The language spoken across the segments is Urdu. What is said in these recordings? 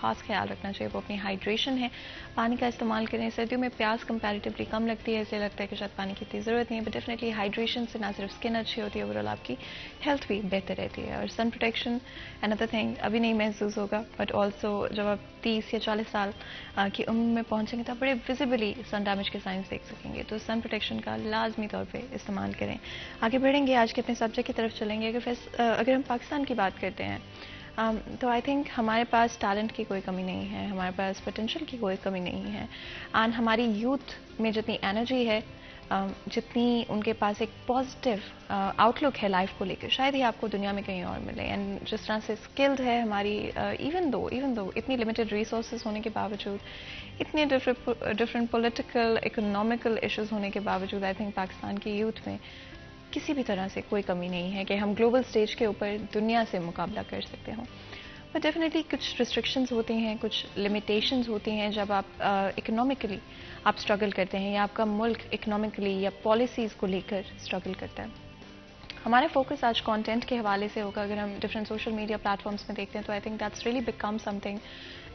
خاص خیال رکھنا چاہیے. وہ اپنی ہائیڈریشن ہے, پانی کا استعمال کریں. سردیوں میں پیاس کمپیریٹیولی کم لگتی ہے, اس لیے لگتا ہے کہ شاید پانی کی اتنی ضرورت نہیں ہے, بٹ ڈیفینیٹلی ہائیڈریشن سے نہ صرف اسکن اچھی ہوتی ہے, اوور آل آپ کی ہیلتھ بھی بہتر رہتی ہے. اور سن پروٹیکشن اندر تھنگ ابھی نہیں محسوس ہوگا, بٹ آلسو جب آپ 30 یا 40 سال کی عمر میں پہنچیں گے تو آپ بڑے ویزیبلی سن ڈیمیج کے سائنس دیکھ سکیں گے. تو سن پروٹیکشن کا لازمی طور پہ استعمال کریں. آگے بڑھیں گے, آج کے اپنے سبجیکٹ کی طرف چلیں گے. اگر ہم پاکستان کی بات کرتے ہیں تو آئی تھنک ہمارے پاس ٹیلنٹ کی کوئی کمی نہیں ہے, ہمارے پاس پوٹینشیل کی کوئی کمی نہیں ہے. اینڈ ہماری یوتھ میں جتنی انرجی ہے, جتنی ان کے پاس ایک پازیٹیو آؤٹ لک ہے لائف کو لے کے, شاید ہی آپ کو دنیا میں کہیں اور ملے. اینڈ جس طرح سے اسکلڈ ہے ہماری, ایون دو اتنی لمیٹڈ ریسورسز ہونے کے باوجود, اتنے ڈفرینٹ پولیٹیکل اکنامیکل ایشوز ہونے کے باوجود, آئی تھنک پاکستان کی یوتھ میں کسی بھی طرح سے کوئی کمی نہیں ہے کہ ہم گلوبل سٹیج کے اوپر دنیا سے مقابلہ کر سکتے ہوں. بٹ ڈیفینیٹلی کچھ ریسٹرکشنز ہوتی ہیں, کچھ لمیٹیشنز ہوتی ہیں جب آپ اکنامکلی آپ اسٹرگل کرتے ہیں یا آپ کا ملک اکنامکلی یا پالیسیز کو لے کر اسٹرگل کرتا ہے. ہمارا فوکس آج کانٹینٹ کے حوالے سے ہوگا. اگر ہم ڈفرینٹ سوشل میڈیا پلیٹفارمس میں دیکھتے ہیں تو I think that's really become some thing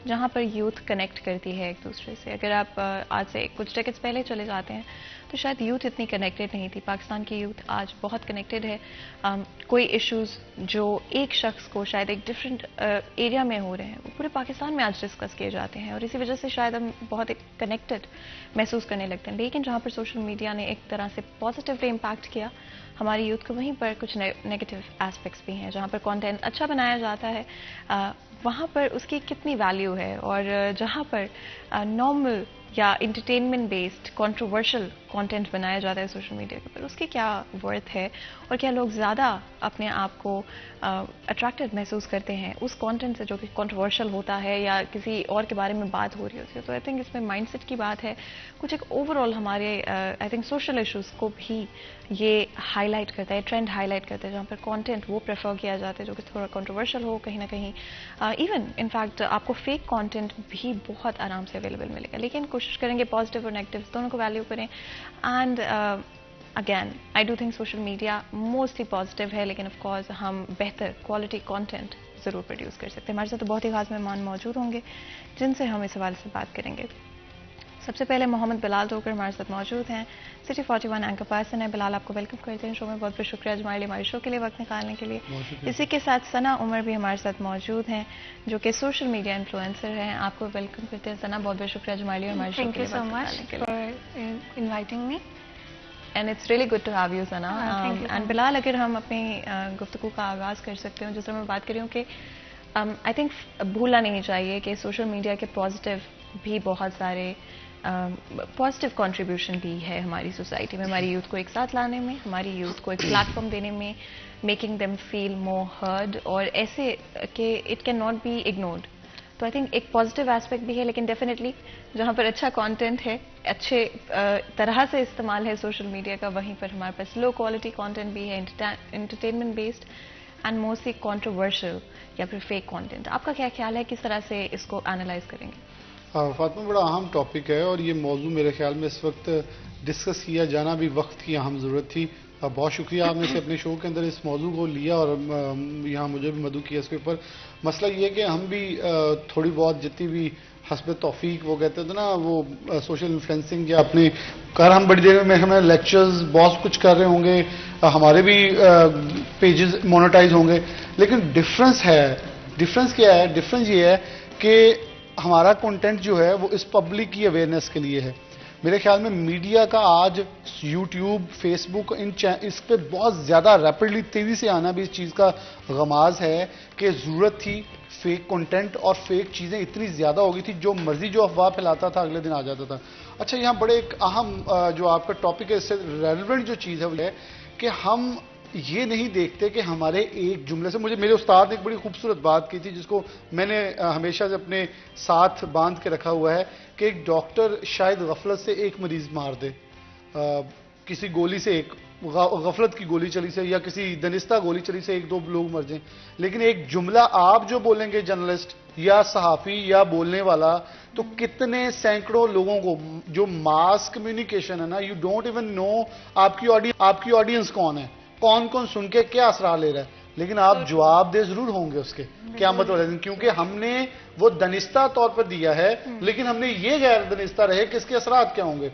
جہاں پر یوتھ کنیکٹ کرتی ہے ایک دوسرے سے. اگر آپ آج سے کچھ ڈیکیڈز پہلے چلے جاتے ہیں تو شاید یوتھ اتنی کنیکٹڈ نہیں تھی. پاکستان کی یوتھ آج بہت کنیکٹڈ ہے. کوئی ایشوز جو ایک شخص کو شاید ایک ڈفرینٹ ایریا میں ہو رہے ہیں وہ پورے پاکستان میں آج ڈسکس کیے جاتے ہیں, اور اسی وجہ سے شاید ہم بہت ایک کنیکٹڈ محسوس کرنے لگتے ہیں. لیکن جہاں پر سوشل میڈیا نے ایک طرح سے پازیٹیولی امپیکٹ کیا ہماری یوتھ کو, وہیں پر کچھ نیگیٹو ایسپیکٹس بھی ہیں. جہاں پر کانٹینٹ اچھا بنایا جاتا ہے وہاں پر اس کی کتنی ویلیو ہے, اور جہاں پر نارمل یا انٹرٹینمنٹ بیسڈ کنٹروورشل کانٹینٹ بنایا جاتا ہے سوشل میڈیا کے اوپر, اس کی کیا ورتھ ہے, اور کیا لوگ زیادہ اپنے آپ کو اٹریکٹڈ محسوس کرتے ہیں اس کانٹینٹ سے جو کہ کنٹروورشل ہوتا ہے یا کسی اور کے بارے میں بات ہو رہی ہوتی ہے. تو آئی تھنک اس میں مائنڈ سیٹ کی بات ہے. کچھ ایک اوور آل ہمارے آئی تھنک سوشل ایشوز کو بھی یہ ہائی لائٹ کرتا ہے, ٹرینڈ ہائی لائٹ کرتا ہے, جہاں پر کانٹینٹ وہ پریفر کیا جاتا ہے جو کہ تھوڑا کنٹروورشل ہو کہیں نہ کہیں. ایون انفیکٹ آپ کو فیک کانٹینٹ بھی بہت آرام سے اویلیبل ملے گا, لیکن کوشش کریں گے پازیٹیو اور نیگیٹو دونوں کو ویلیو کریں. And again I do think social media mostly positive ہے, لیکن آف کورس ہم بہتر کوالٹی کانٹینٹ ضرور پروڈیوس کر سکتے ہیں. ہمارے ساتھ تو بہت ہی خاص مہمان موجود ہوں گے جن سے ہم اس حوالے سے بات کریں گے. سب سے پہلے محمد بلال ٹوکر ہمارے ساتھ موجود ہیں, سٹی 41 اینکر پرسن ہے. بلال آپ کو ویلکم کرتے ہیں شو میں, بہت بہت شکریہ ہمارے لیے ہمارے شو کے لیے وقت نکالنے کے لیے. اسی کے ساتھ ثنا عمر بھی ہمارے ساتھ موجود ہیں جو کہ سوشل میڈیا انفلوئنسر ہیں. آپ کو ویلکم کرتے ہیں ثنا, بہت بہت شکریہ ہمارے لیے ہمارے شو کے لیے وقت نکالنے کے لیے. Thank you so much for inviting me. And it's really good to have you Sana. And Bilal, اگر ہم اپنی گفتگو کا آغاز کر سکتے ہیں, جس طرح میں بات کر رہی ہوں کہ آئی تھنک بھولنا نہیں چاہیے کہ سوشل میڈیا کے پازیٹیو بھی بہت سارے پازیٹیو کنٹریبیوشن بھی ہے ہماری سوسائٹی میں, ہماری یوتھ کو ایک ساتھ لانے میں, ہماری یوتھ کو ایک پلیٹ فارم دینے میں, making them feel more heard, اور ایسے کہ it can not be ignored. تو آئی تھنک ایک پازیٹیو ایسپیکٹ بھی ہے, لیکن ڈیفینیٹلی جہاں پر اچھا کانٹینٹ ہے, اچھے طرح سے استعمال ہے سوشل میڈیا کا, وہیں پر ہمارے پاس لو کوالٹی کانٹینٹ بھی ہے, entertainment based and mostly controversial یا پھر فیک کانٹینٹ. آپ کا کیا خیال ہے, کس طرح سے اس کو اینالائز کریں گے؟ فاطمہ, بڑا اہم ٹاپک ہے, اور یہ موضوع میرے خیال میں اس وقت ڈسکس کیا جانا بھی وقت کی اہم ضرورت تھی. بہت شکریہ آپ نے سے اپنے شو کے اندر اس موضوع کو لیا اور یہاں مجھے بھی مدعو کیا اس کے اوپر. مسئلہ یہ ہے کہ ہم بھی تھوڑی بہت جتنی بھی حسب توفیق وہ کہتے تھے نا, وہ سوشل انفلوئنسنگ یا اپنے ہم بڑی دیر میں ہمیں لیکچرز بہت کچھ کر رہے ہوں گے, ہمارے بھی پیجز مونیٹائز ہوں گے, لیکن ڈفرینس کیا ہے؟ ڈفرینس یہ ہے کہ ہمارا کنٹینٹ جو ہے وہ اس پبلک کی اویئرنیس کے لیے ہے. میرے خیال میں میڈیا کا آج یوٹیوب, فیس بک, اس پہ بہت زیادہ ریپڈلی تیزی سے آنا بھی اس چیز کا غماز ہے کہ ضرورت تھی. فیک کنٹینٹ اور فیک چیزیں اتنی زیادہ ہو گئی تھی, جو مرضی جو افواہ پھیلاتا تھا اگلے دن آ جاتا تھا. اچھا, یہاں بڑے ایک اہم جو آپ کا ٹاپک ہے, اس سے ریلیونٹ جو چیز ہے وہ ہے کہ ہم یہ نہیں دیکھتے کہ ہمارے ایک جملے سے, میرے استاد نے ایک بڑی خوبصورت بات کی تھی جس کو میں نے ہمیشہ سے اپنے ساتھ باندھ کے رکھا ہوا ہے, کہ ایک ڈاکٹر شاید غفلت سے ایک مریض مار دے, کسی گولی سے, ایک غفلت کی گولی چلی سے یا کسی دنستہ گولی چلی سے 1-2 لوگ مر جائیں, لیکن ایک جملہ آپ جو بولیں گے جرنلسٹ یا صحافی یا بولنے والا, تو کتنے سینکڑوں لوگوں کو, جو ماس کمیونیکیشن ہے نا, یو ڈونٹ ایون نو آپ کی آڈینس کون ہے, کون سن کے کیا اثرات لے رہا ہے. لیکن آپ جواب دہ ضرور ہوں گے اس کے قیامت والے دن, کیونکہ ہم نے وہ دنستہ طور پر دیا ہے لیکن ہم نے یہ غیر دنستہ رہے کہ اس کے اثرات کیا ہوں گے.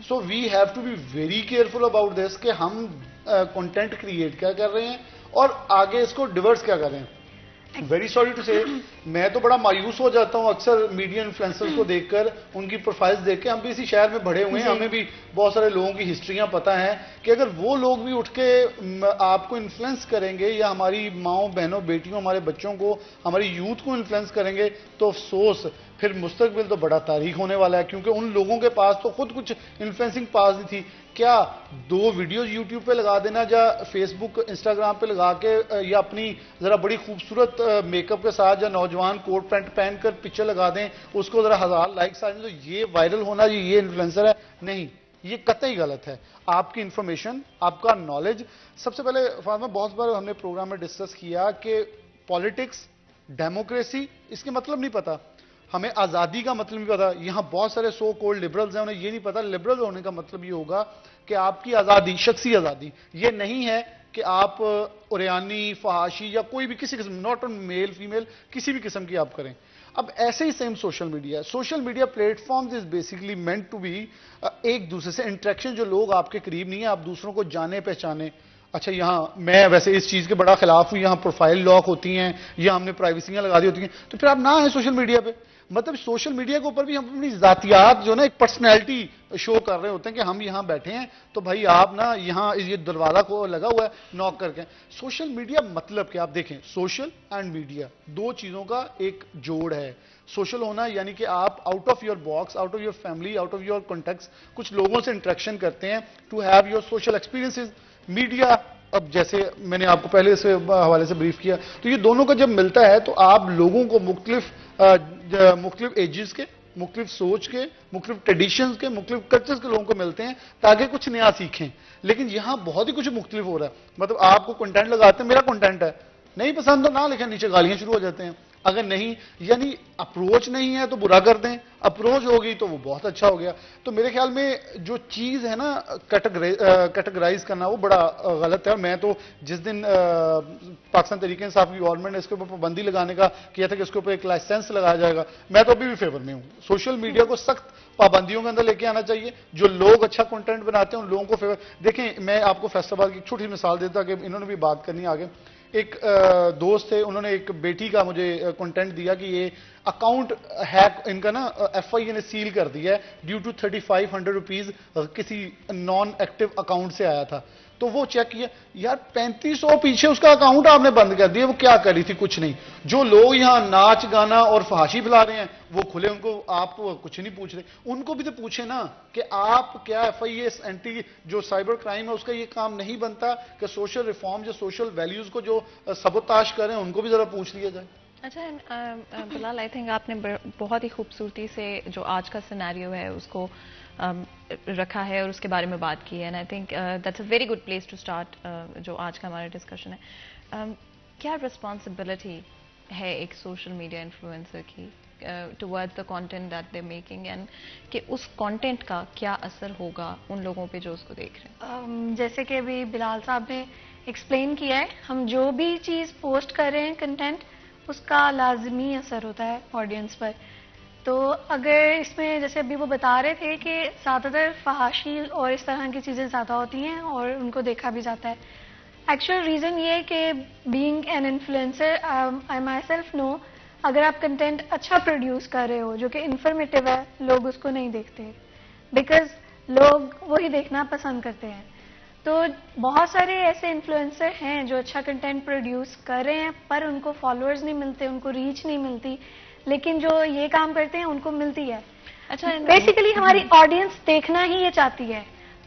So we have to be very careful about this کہ ہم کنٹینٹ کریٹ کیا کر رہے ہیں اور آگے اس کو ڈیورس کیا کر رہے ہیں. ویری سوری ٹو سے, میں تو بڑا مایوس ہو جاتا ہوں اکثر میڈیا انفلوئنسرز کو دیکھ کر, ان کی پروفائلز دیکھ کے. ہم بھی اسی شہر میں بڑے ہوئے ہیں, ہمیں بھی بہت سارے لوگوں کی ہسٹریاں پتہ ہیں کہ اگر وہ لوگ بھی اٹھ کے آپ کو انفلوئنس کریں گے یا ہماری ماؤں بہنوں بیٹیوں ہمارے بچوں کو ہماری یوتھ کو انفلوئنس کریں گے تو افسوس پھر مستقبل تو بڑا تاریخ ہونے والا ہے, کیونکہ ان لوگوں کے پاس تو خود کچھ انفلوئنسنگ پاس نہیں تھی. کیا 2 ویڈیوز یوٹیوب پہ لگا دینا یا فیس بک انسٹاگرام پہ لگا کے یا اپنی ذرا بڑی خوبصورت میک اپ کے ساتھ یا نوجوان کوٹ پینٹ پہن کر پکچر لگا دیں, اس کو ذرا 1000 لائکس آ جائیں تو یہ وائرل ہونا یہ انفلوئنسر ہے؟ نہیں, یہ قطعی غلط ہے. آپ کی انفارمیشن, آپ کا نالج. سب سے پہلے فاطمہ, بہت بار ہم نے پروگرام میں ڈسکس کیا کہ پالیٹکس, ڈیموکریسی, اس کے مطلب نہیں پتا, ہمیں آزادی کا مطلب نہیں پتا. یہاں بہت سارے سو کولڈ لبرلز ہیں, انہیں یہ نہیں پتا لبرل ہونے کا مطلب یہ ہوگا کہ آپ کی آزادی, شخصی آزادی, یہ نہیں ہے کہ آپ اوریانی, فحاشی یا کوئی بھی کسی قسم, ناٹ آن میل فیمیل, کسی بھی قسم کی آپ کریں. اب ایسے ہی سیم سوشل میڈیا ہے. Social media platforms is basically meant to be ایک دوسرے سے انٹریکشن, جو لوگ آپ کے قریب نہیں ہیں, آپ دوسروں کو جانے پہچانے. اچھا, یہاں میں ویسے اس چیز کے بڑا خلاف ہوں, یہاں پروفائل لاک ہوتی ہیں یا ہم نے پرائیویسیاں لگا دی ہوتی ہیں, تو پھر آپ نہ آئیں سوشل میڈیا پہ. مطلب سوشل میڈیا کے اوپر بھی ہم اپنی ذاتیات جو نا ایک پرسنالٹی شو کر رہے ہوتے ہیں کہ ہم یہاں بیٹھے ہیں تو بھائی آپ نا یہاں یہ دروازہ کو لگا ہوا ہے نوک کر کے. سوشل میڈیا مطلب کہ آپ دیکھیں, سوشل اینڈ میڈیا 2 چیزوں کا ایک جوڑ ہے. سوشل ہونا یعنی کہ آپ out of your box, out of your family, out of your contacts کچھ لوگوں سے انٹریکشن کرتے ہیں to have your social experiences. Media, اب جیسے میں نے آپ کو پہلے سے حوالے سے بریف کیا, تو یہ دونوں کا جب ملتا ہے تو آپ لوگوں کو مختلف ایجز کے, مختلف سوچ کے, مختلف ٹریڈیشنز کے, مختلف کلچرز کے لوگوں کو ملتے ہیں تاکہ کچھ نیا سیکھیں. لیکن یہاں بہت ہی کچھ مختلف ہو رہا ہے. مطلب آپ کو کنٹینٹ لگاتے ہیں, میرا کنٹینٹ ہے, نہیں پسند تو نہ لکھیں, نیچے گالیاں شروع ہو جاتے ہیں. اگر نہیں, یعنی اپروچ نہیں ہے تو برا کر دیں, اپروچ ہوگی تو وہ بہت اچھا ہو گیا. تو میرے خیال میں جو چیز ہے نا کیٹیگرائز کرنا, وہ بڑا غلط ہے. اور میں تو جس دن پاکستان تحریک انصاف کی گورنمنٹ نے اس کے اوپر پابندی لگانے کا کیا تھا کہ اس کے اوپر ایک لائسنس لگایا جائے گا, میں تو ابھی بھی فیور میں ہوں. سوشل میڈیا کو سخت پابندیوں کے اندر لے کے آنا چاہیے. جو لوگ اچھا کنٹینٹ بناتے ہیں ان لوگوں کو فیور. دیکھیں, میں آپ کو فیصل آباد کی ایک چھوٹی مثال دیتا کہ انہوں نے بھی بات کرنی آگے. ایک دوست تھے, انہوں نے ایک بیٹی کا مجھے کنٹینٹ دیا کہ یہ اکاؤنٹ ہیک ان کا نا ایف آئی اے نے سیل کر دیا ہے ڈیو ٹو 3500 روپیز کسی نان ایکٹیو اکاؤنٹ سے آیا تھا. تو وہ چیک کیا, یار 3500 پیچھے اس کا اکاؤنٹ آپ نے بند کر دیا. وہ کیا کر رہی تھی؟ کچھ نہیں. جو لوگ یہاں ناچ گانا اور فحاشی پھیلا رہے ہیں وہ کھلے, ان کو آپ کچھ نہیں پوچھ رہے. ان کو بھی تو پوچھیں نا کہ آپ کیا ایف آئی اے اینٹی جو سائبر کرائم ہے اس کا یہ کام نہیں بنتا کہ سوشل ریفارم یا سوشل ویلیوز کو جو سبوتاش کریں ان کو بھی ذرا پوچھ لیا جائے. اچھا بلال, آئی تھنک آپ نے بہت ہی خوبصورتی سے جو آج کا سینیریو ہے اس کو رکھا ہے اور اس کے بارے میں بات کی ہے, and I think that's a very good place to start جو آج کا ہمارا ڈسکشن ہے. کیا رسپانسبلٹی ہے ایک سوشل میڈیا انفلوئنسر کی toward the content that they making, and کہ اس کانٹینٹ کا کیا اثر ہوگا ان لوگوں پہ جو اس کو دیکھ رہے ہیں؟ جیسے کہ ابھی بلال صاحب نے ایکسپلین کیا ہے, ہم جو بھی چیز پوسٹ کر رہے ہیں کنٹینٹ, اس کا لازمی اثر ہوتا ہے آڈینس پر. تو اگر اس میں جیسے ابھی وہ بتا رہے تھے کہ زیادہ تر فحاشی اور اس طرح کی چیزیں زیادہ ہوتی ہیں اور ان کو دیکھا بھی جاتا ہے. ایکچوئل ریزن یہ ہے کہ being an influencer, I myself know, اگر آپ کنٹینٹ اچھا پروڈیوس کر رہے ہو جو کہ انفارمیٹیو ہے, لوگ اس کو نہیں دیکھتے بیکاز لوگ وہی دیکھنا پسند کرتے ہیں. تو بہت سارے ایسے انفلوئنسر ہیں جو اچھا کنٹینٹ پروڈیوس کر رہے ہیں پر ان کو فالوورز نہیں ملتے, ان کو ریچ نہیں ملتی, لیکن جو یہ کام کرتے ہیں ان کو ملتی ہے. اچھا, بیسیکلی ہماری آڈینس دیکھنا ہی یہ چاہتی ہے,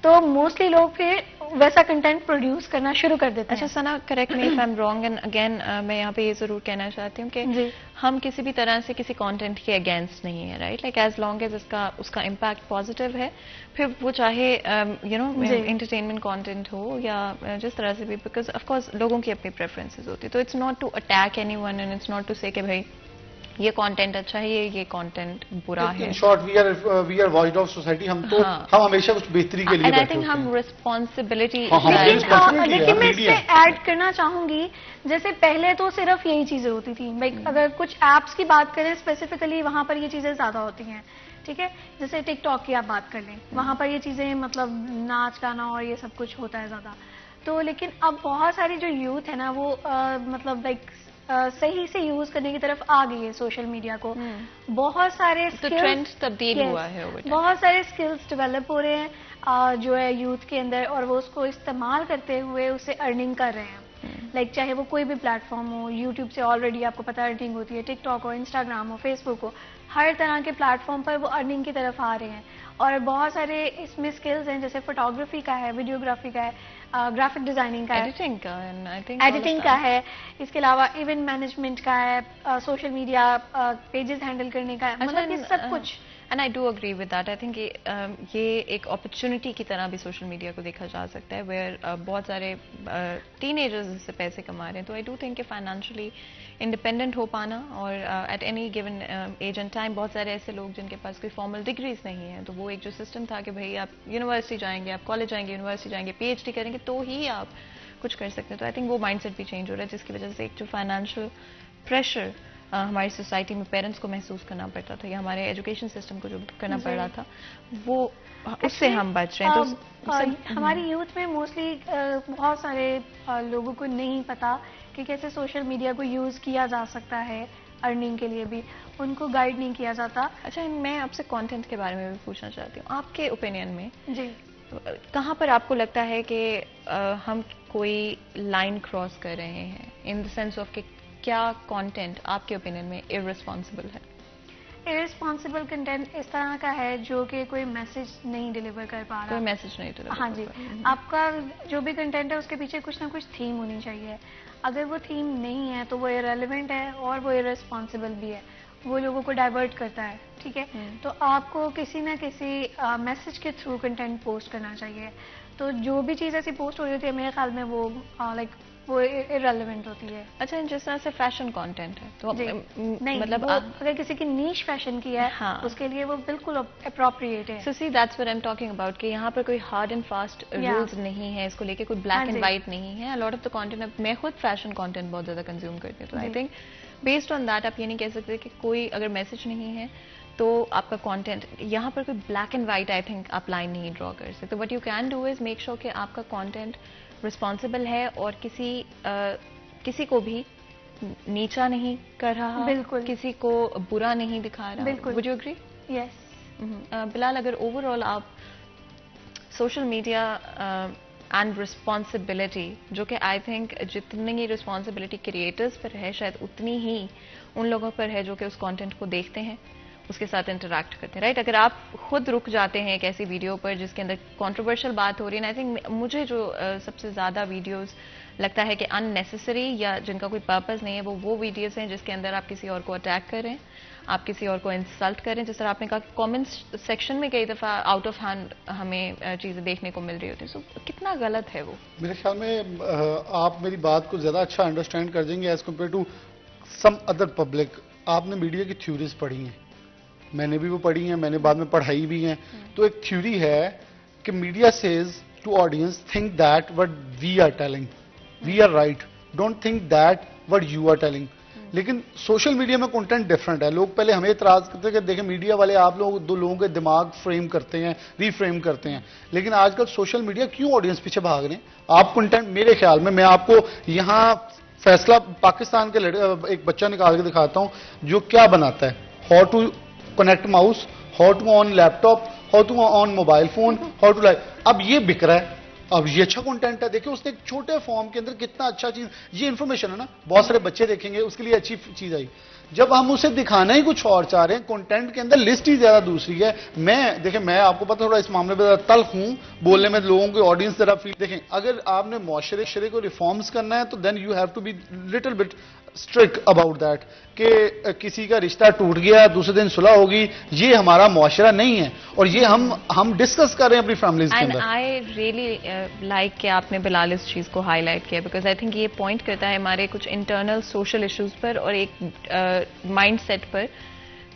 تو موسٹلی لوگ پھر ویسا کنٹینٹ پروڈیوس کرنا شروع کر دیتے ہیں. اچھا Sana, correct me if I am wrong, and again میں یہاں پہ یہ ضرور کہنا چاہتی ہوں کہ ہم کسی بھی طرح سے کسی کانٹینٹ کے اگینسٹ نہیں ہیں, right, like as long as اس کا امپیکٹ پازیٹیو ہے, پھر وہ چاہے یو نو انٹرٹینمنٹ کانٹینٹ ہو یا جس طرح سے بھی, بیکاز آف کورس لوگوں کی اپنی پریفرنسز ہوتی ہے. تو it's not to attack anyone, and it's not to say کہ بھائی یہ کانٹینٹ اچھا ہے, یہ کانٹینٹ برا ہے. In short we are watchdog society. ہم تو ہم ہمیشہ کچھ بہتری کے لیے اینڈ آئی بیٹھے تھنک ہوتے ہم ہیں. رسپانسبلٹی. لیکن میں اس پہ ایڈ کرنا چاہوں گی, جیسے پہلے تو صرف یہی چیزیں ہوتی تھیں. اگر کچھ ایپس کی بات کریں اسپیسیفکلی, وہاں پر یہ چیزیں زیادہ ہوتی ہیں, ٹھیک ہے. جیسے ٹک ٹاک کی آپ بات کر لیں, وہاں پر یہ چیزیں مطلب ناچ گانا اور یہ سب کچھ ہوتا ہے زیادہ. تو لیکن اب بہت ساری جو یوتھ ہے نا, وہ مطلب لائک صحیح سے یوز کرنے کی طرف آ گئی ہے سوشل میڈیا کو. بہت سارے ٹرینڈ تبدیل ہوا ہے, بہت سارے اسکلز ڈیولپ ہو رہے ہیں جو ہے یوتھ کے اندر, اور وہ اس کو استعمال کرتے ہوئے اسے ارننگ کر رہے ہیں. لائک چاہے وہ کوئی بھی پلیٹ فارم ہو, یوٹیوب سے آلریڈی آپ کو پتہ ارننگ ہوتی ہے, ٹک ٹاک ہو, انسٹاگرام ہو, فیس بک ہو, ہر طرح کے پلیٹ فارم پر وہ ارننگ کی طرف آ رہے ہیں. اور بہت سارے اس میں اسکلز ہیں, جیسے فوٹوگرافی کا ہے, ویڈیوگرافی کا ہے, گرافک ڈیزائننگ کا ہے, ایڈیٹنگ کا ہے, اس کے علاوہ ایونٹ مینجمنٹ کا ہے, سوشل میڈیا پیجز ہینڈل کرنے کا ہے, مطلب یہ سب کچھ. And I do agree with that. I think یہ ایک اپرچونٹی کی طرح بھی سوشل میڈیا کو دیکھا جا سکتا ہے, ویئر بہت سارے ٹین ایجرز اس سے پیسے کما رہے ہیں. تو آئی ڈو تھنک کہ فائنینشلی انڈیپینڈنٹ ہو پانا, اور at any given age and time بہت سارے ایسے لوگ جن کے پاس کوئی فارمل ڈگریز نہیں ہیں, تو وہ ایک جو سسٹم تھا کہ بھائی آپ یونیورسٹی جائیں گے, آپ کالج جائیں گے, یونیورسٹی جائیں گے, پی ایچ ڈی کریں گے تو ہی آپ کچھ کر سکتے ہیں. تو آئی تھنک وہ مائنڈ سیٹ بھی چینج ہو رہا ہے, جس کی وجہ سے ایک جو فائنینشیل پریشر ہماری سوسائٹی میں پیرنٹس کو محسوس کرنا پڑتا تھا, یا ہمارے ایجوکیشن سسٹم کو جو کرنا پڑ رہا تھا, وہ اس سے ہم بچ رہے ہیں. تو ہماری یوتھ میں موسٹلی بہت سارے لوگوں کو نہیں پتا کہ کیسے سوشل میڈیا کو یوز کیا جا سکتا ہے ارننگ کے لیے بھی, ان کو گائیڈ نہیں کیا جاتا. اچھا, میں آپ سے کانٹینٹ کے بارے میں بھی پوچھنا چاہتی ہوں, آپ کے اوپینین میں جی کہاں پر آپ کو لگتا ہے کہ ہم کوئی لائن کراس کر رہے ہیں, ان دا سینس آف کہ کیا کانٹینٹ آپ کے اوپینین میں ارسپانسبل ہے؟ ارسپانسبل کنٹینٹ اس طرح کا ہے جو کہ کوئی میسج نہیں ڈیلیور کر پا رہا. کوئی میسج نہیں ڈیلیور. ہاں جی, آپ کا جو بھی کنٹینٹ ہے اس کے پیچھے کچھ نہ کچھ تھیم ہونی چاہیے. اگر وہ تھیم نہیں ہے تو وہ ارریلیونٹ ہے اور وہ ارسپانسبل بھی ہے, وہ لوگوں کو ڈائیورٹ کرتا ہے, ٹھیک ہے. تو آپ کو کسی نہ کسی میسج کے تھرو کنٹینٹ پوسٹ کرنا چاہیے. تو جو بھی چیز ایسی پوسٹ ہو رہی ہے میرے خیال میں وہ لائک وہ ارریلیونٹ ہوتی ہے. اچھا, جس طرح سے فیشن کانٹینٹ ہے تو نہیں, مطلب اگر کسی کی نیش فیشن کی ہے اس کے لیے وہ بالکل اپروپریٹ ہے. So see that's what I am talking about, کہ یہاں پر کوئی ہارڈ اینڈ فاسٹ رولز نہیں ہے, اس کو لے کے کوئی بلیک اینڈ وائٹ نہیں ہے. لاٹ آف دا کانٹینٹ, میں خود فیشن کانٹینٹ بہت زیادہ کنزیوم کرتی ہوں, تو I think based on that آپ یہ نہیں کہہ سکتے کہ کوئی اگر میسج نہیں ہے تو آپ کا کانٹینٹ, یہاں پر کوئی black and white I think آپ لائن نہیں ڈرا کر سکتے. What you can do is make sure کہ آپ کا کانٹینٹ رسپانسبل ہے اور کسی کو بھی نیچا نہیں کر رہا, بالکل کسی کو برا نہیں دکھا رہا. بالکل. Would you agree? Yes. Bilal, اگر اوور آل آپ سوشل میڈیا اینڈ رسپانسبلٹی, جو کہ آئی تھنک جتنی رسپانسبلٹی کریٹرز پر ہے شاید اتنی ہی ان لوگوں پر ہے جو کہ اس کانٹینٹ کو دیکھتے ہیں, اس کے ساتھ انٹریکٹ کرتے ہیں, رائٹ. اگر آپ خود رک جاتے ہیں ایک ایسی ویڈیو پر جس کے اندر کنٹروورشل بات ہو رہی ہے, آئی تھنک مجھے جو سب سے زیادہ ویڈیوز لگتا ہے کہ ان نیسیسری یا جن کا کوئی پرپز نہیں ہے, وہ ویڈیوز ہیں جس کے اندر آپ کسی اور کو اٹیک کر رہے ہیں, آپ کسی اور کو انسلٹ کر رہے ہیں. جس طرح آپ نے کہا کہ کامنٹس سیکشن میں کئی دفعہ آؤٹ آف ہینڈ ہمیں چیزیں دیکھنے کو مل رہی ہوتی ہیں. سو کتنا غلط ہے وہ؟ میرے خیال میں آپ میری بات کو زیادہ اچھا انڈرسٹینڈ کر دیں گے as compare to some other public. آپ نے میڈیا کی تھیوریز پڑھی ہیں, میں نے بھی وہ پڑھی ہیں, میں نے بعد میں پڑھائی بھی ہیں. تو ایک تھیوری ہے کہ media says to audience think that what we are telling, we are right, don't think that what you are telling. لیکن سوشل میڈیا میں کنٹینٹ ڈفرنٹ ہے. لوگ پہلے ہمیں اعتراض کرتے ہیں کہ دیکھیں میڈیا والے آپ لوگ دو لوگوں کے دماغ فریم کرتے ہیں, ری فریم کرتے ہیں, لیکن آج کل سوشل میڈیا کیوں آڈینس پیچھے بھاگ رہے ہیں؟ آپ کنٹینٹ, میرے خیال میں آپ کو یہاں فیصلہ پاکستان کے ایک بچہ نکال کے دکھاتا ہوں جو کیا بناتا ہے, how to connect mouse, how to on laptop, how to on mobile phone, how to like. اب یہ بک رہا ہے, اب یہ اچھا کنٹینٹ ہے. دیکھیں اس نے ایک چھوٹے فارم کے اندر کتنا اچھا چیز, یہ انفارمیشن ہے نا, بہت سارے بچے دیکھیں گے, اس کے لیے اچھی چیز آئی. جب ہم اسے دکھانا ہی کچھ اور چاہ رہے ہیں, کنٹینٹ کے اندر لسٹ ہی زیادہ دوسری ہے. دیکھیں میں آپ کو پتہ تھوڑا اس معاملے میں تلخ ہوں بولنے میں, لوگوں کی آڈینس ذرا فیل. دیکھیں اگر آپ نے معاشرے کو ریفارمز کرنا ہے تو then you have to be little bit strict about that, کہ کسی کا رشتہ ٹوٹ گیا دوسرے دن صلح ہوگی, یہ ہمارا معاشرہ نہیں ہے. اور یہ ہم ڈسکس کر رہے ہیں اپنی فیملیز کے and another. I really like کہ آپ نے بلال اس چیز کو ہائی لائٹ کیا بیکاز آئی تھنک یہ پوائنٹ کرتا ہے ہمارے کچھ انٹرنل سوشل ایشوز پر اور ایک مائنڈ سیٹ پر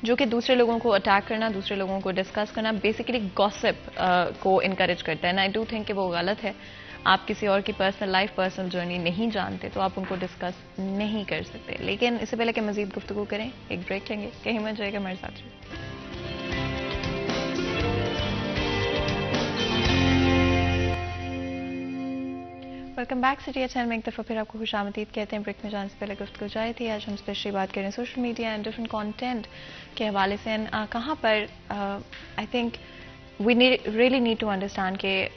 جو کہ دوسرے لوگوں کو اٹیک کرنا, دوسرے لوگوں کو ڈسکس کرنا, بیسیکلی گاسپ کو انکریج کرتا ہے. اینڈ آئی ڈو تھنک کہ وہ غلط ہے. آپ کسی اور کی پرسنل لائف, پرسنل جرنی نہیں جانتے تو آپ ان کو ڈسکس نہیں کر سکتے. لیکن اس سے پہلے کہ مزید گفتگو کریں ایک بریک لیں گے, کہیں مت جائے گا, ہمارے ساتھ رہیے. Welcome back city H N میں ایک دفعہ پھر آپ کو خوش آمدید کہتے ہیں. بریک میں جانے سے پہلے گفتگو جائے تھی. آج ہم اسپیشلی بات کریں social media and different content کے حوالے سے. کہاں پر I think we really need to understand کہ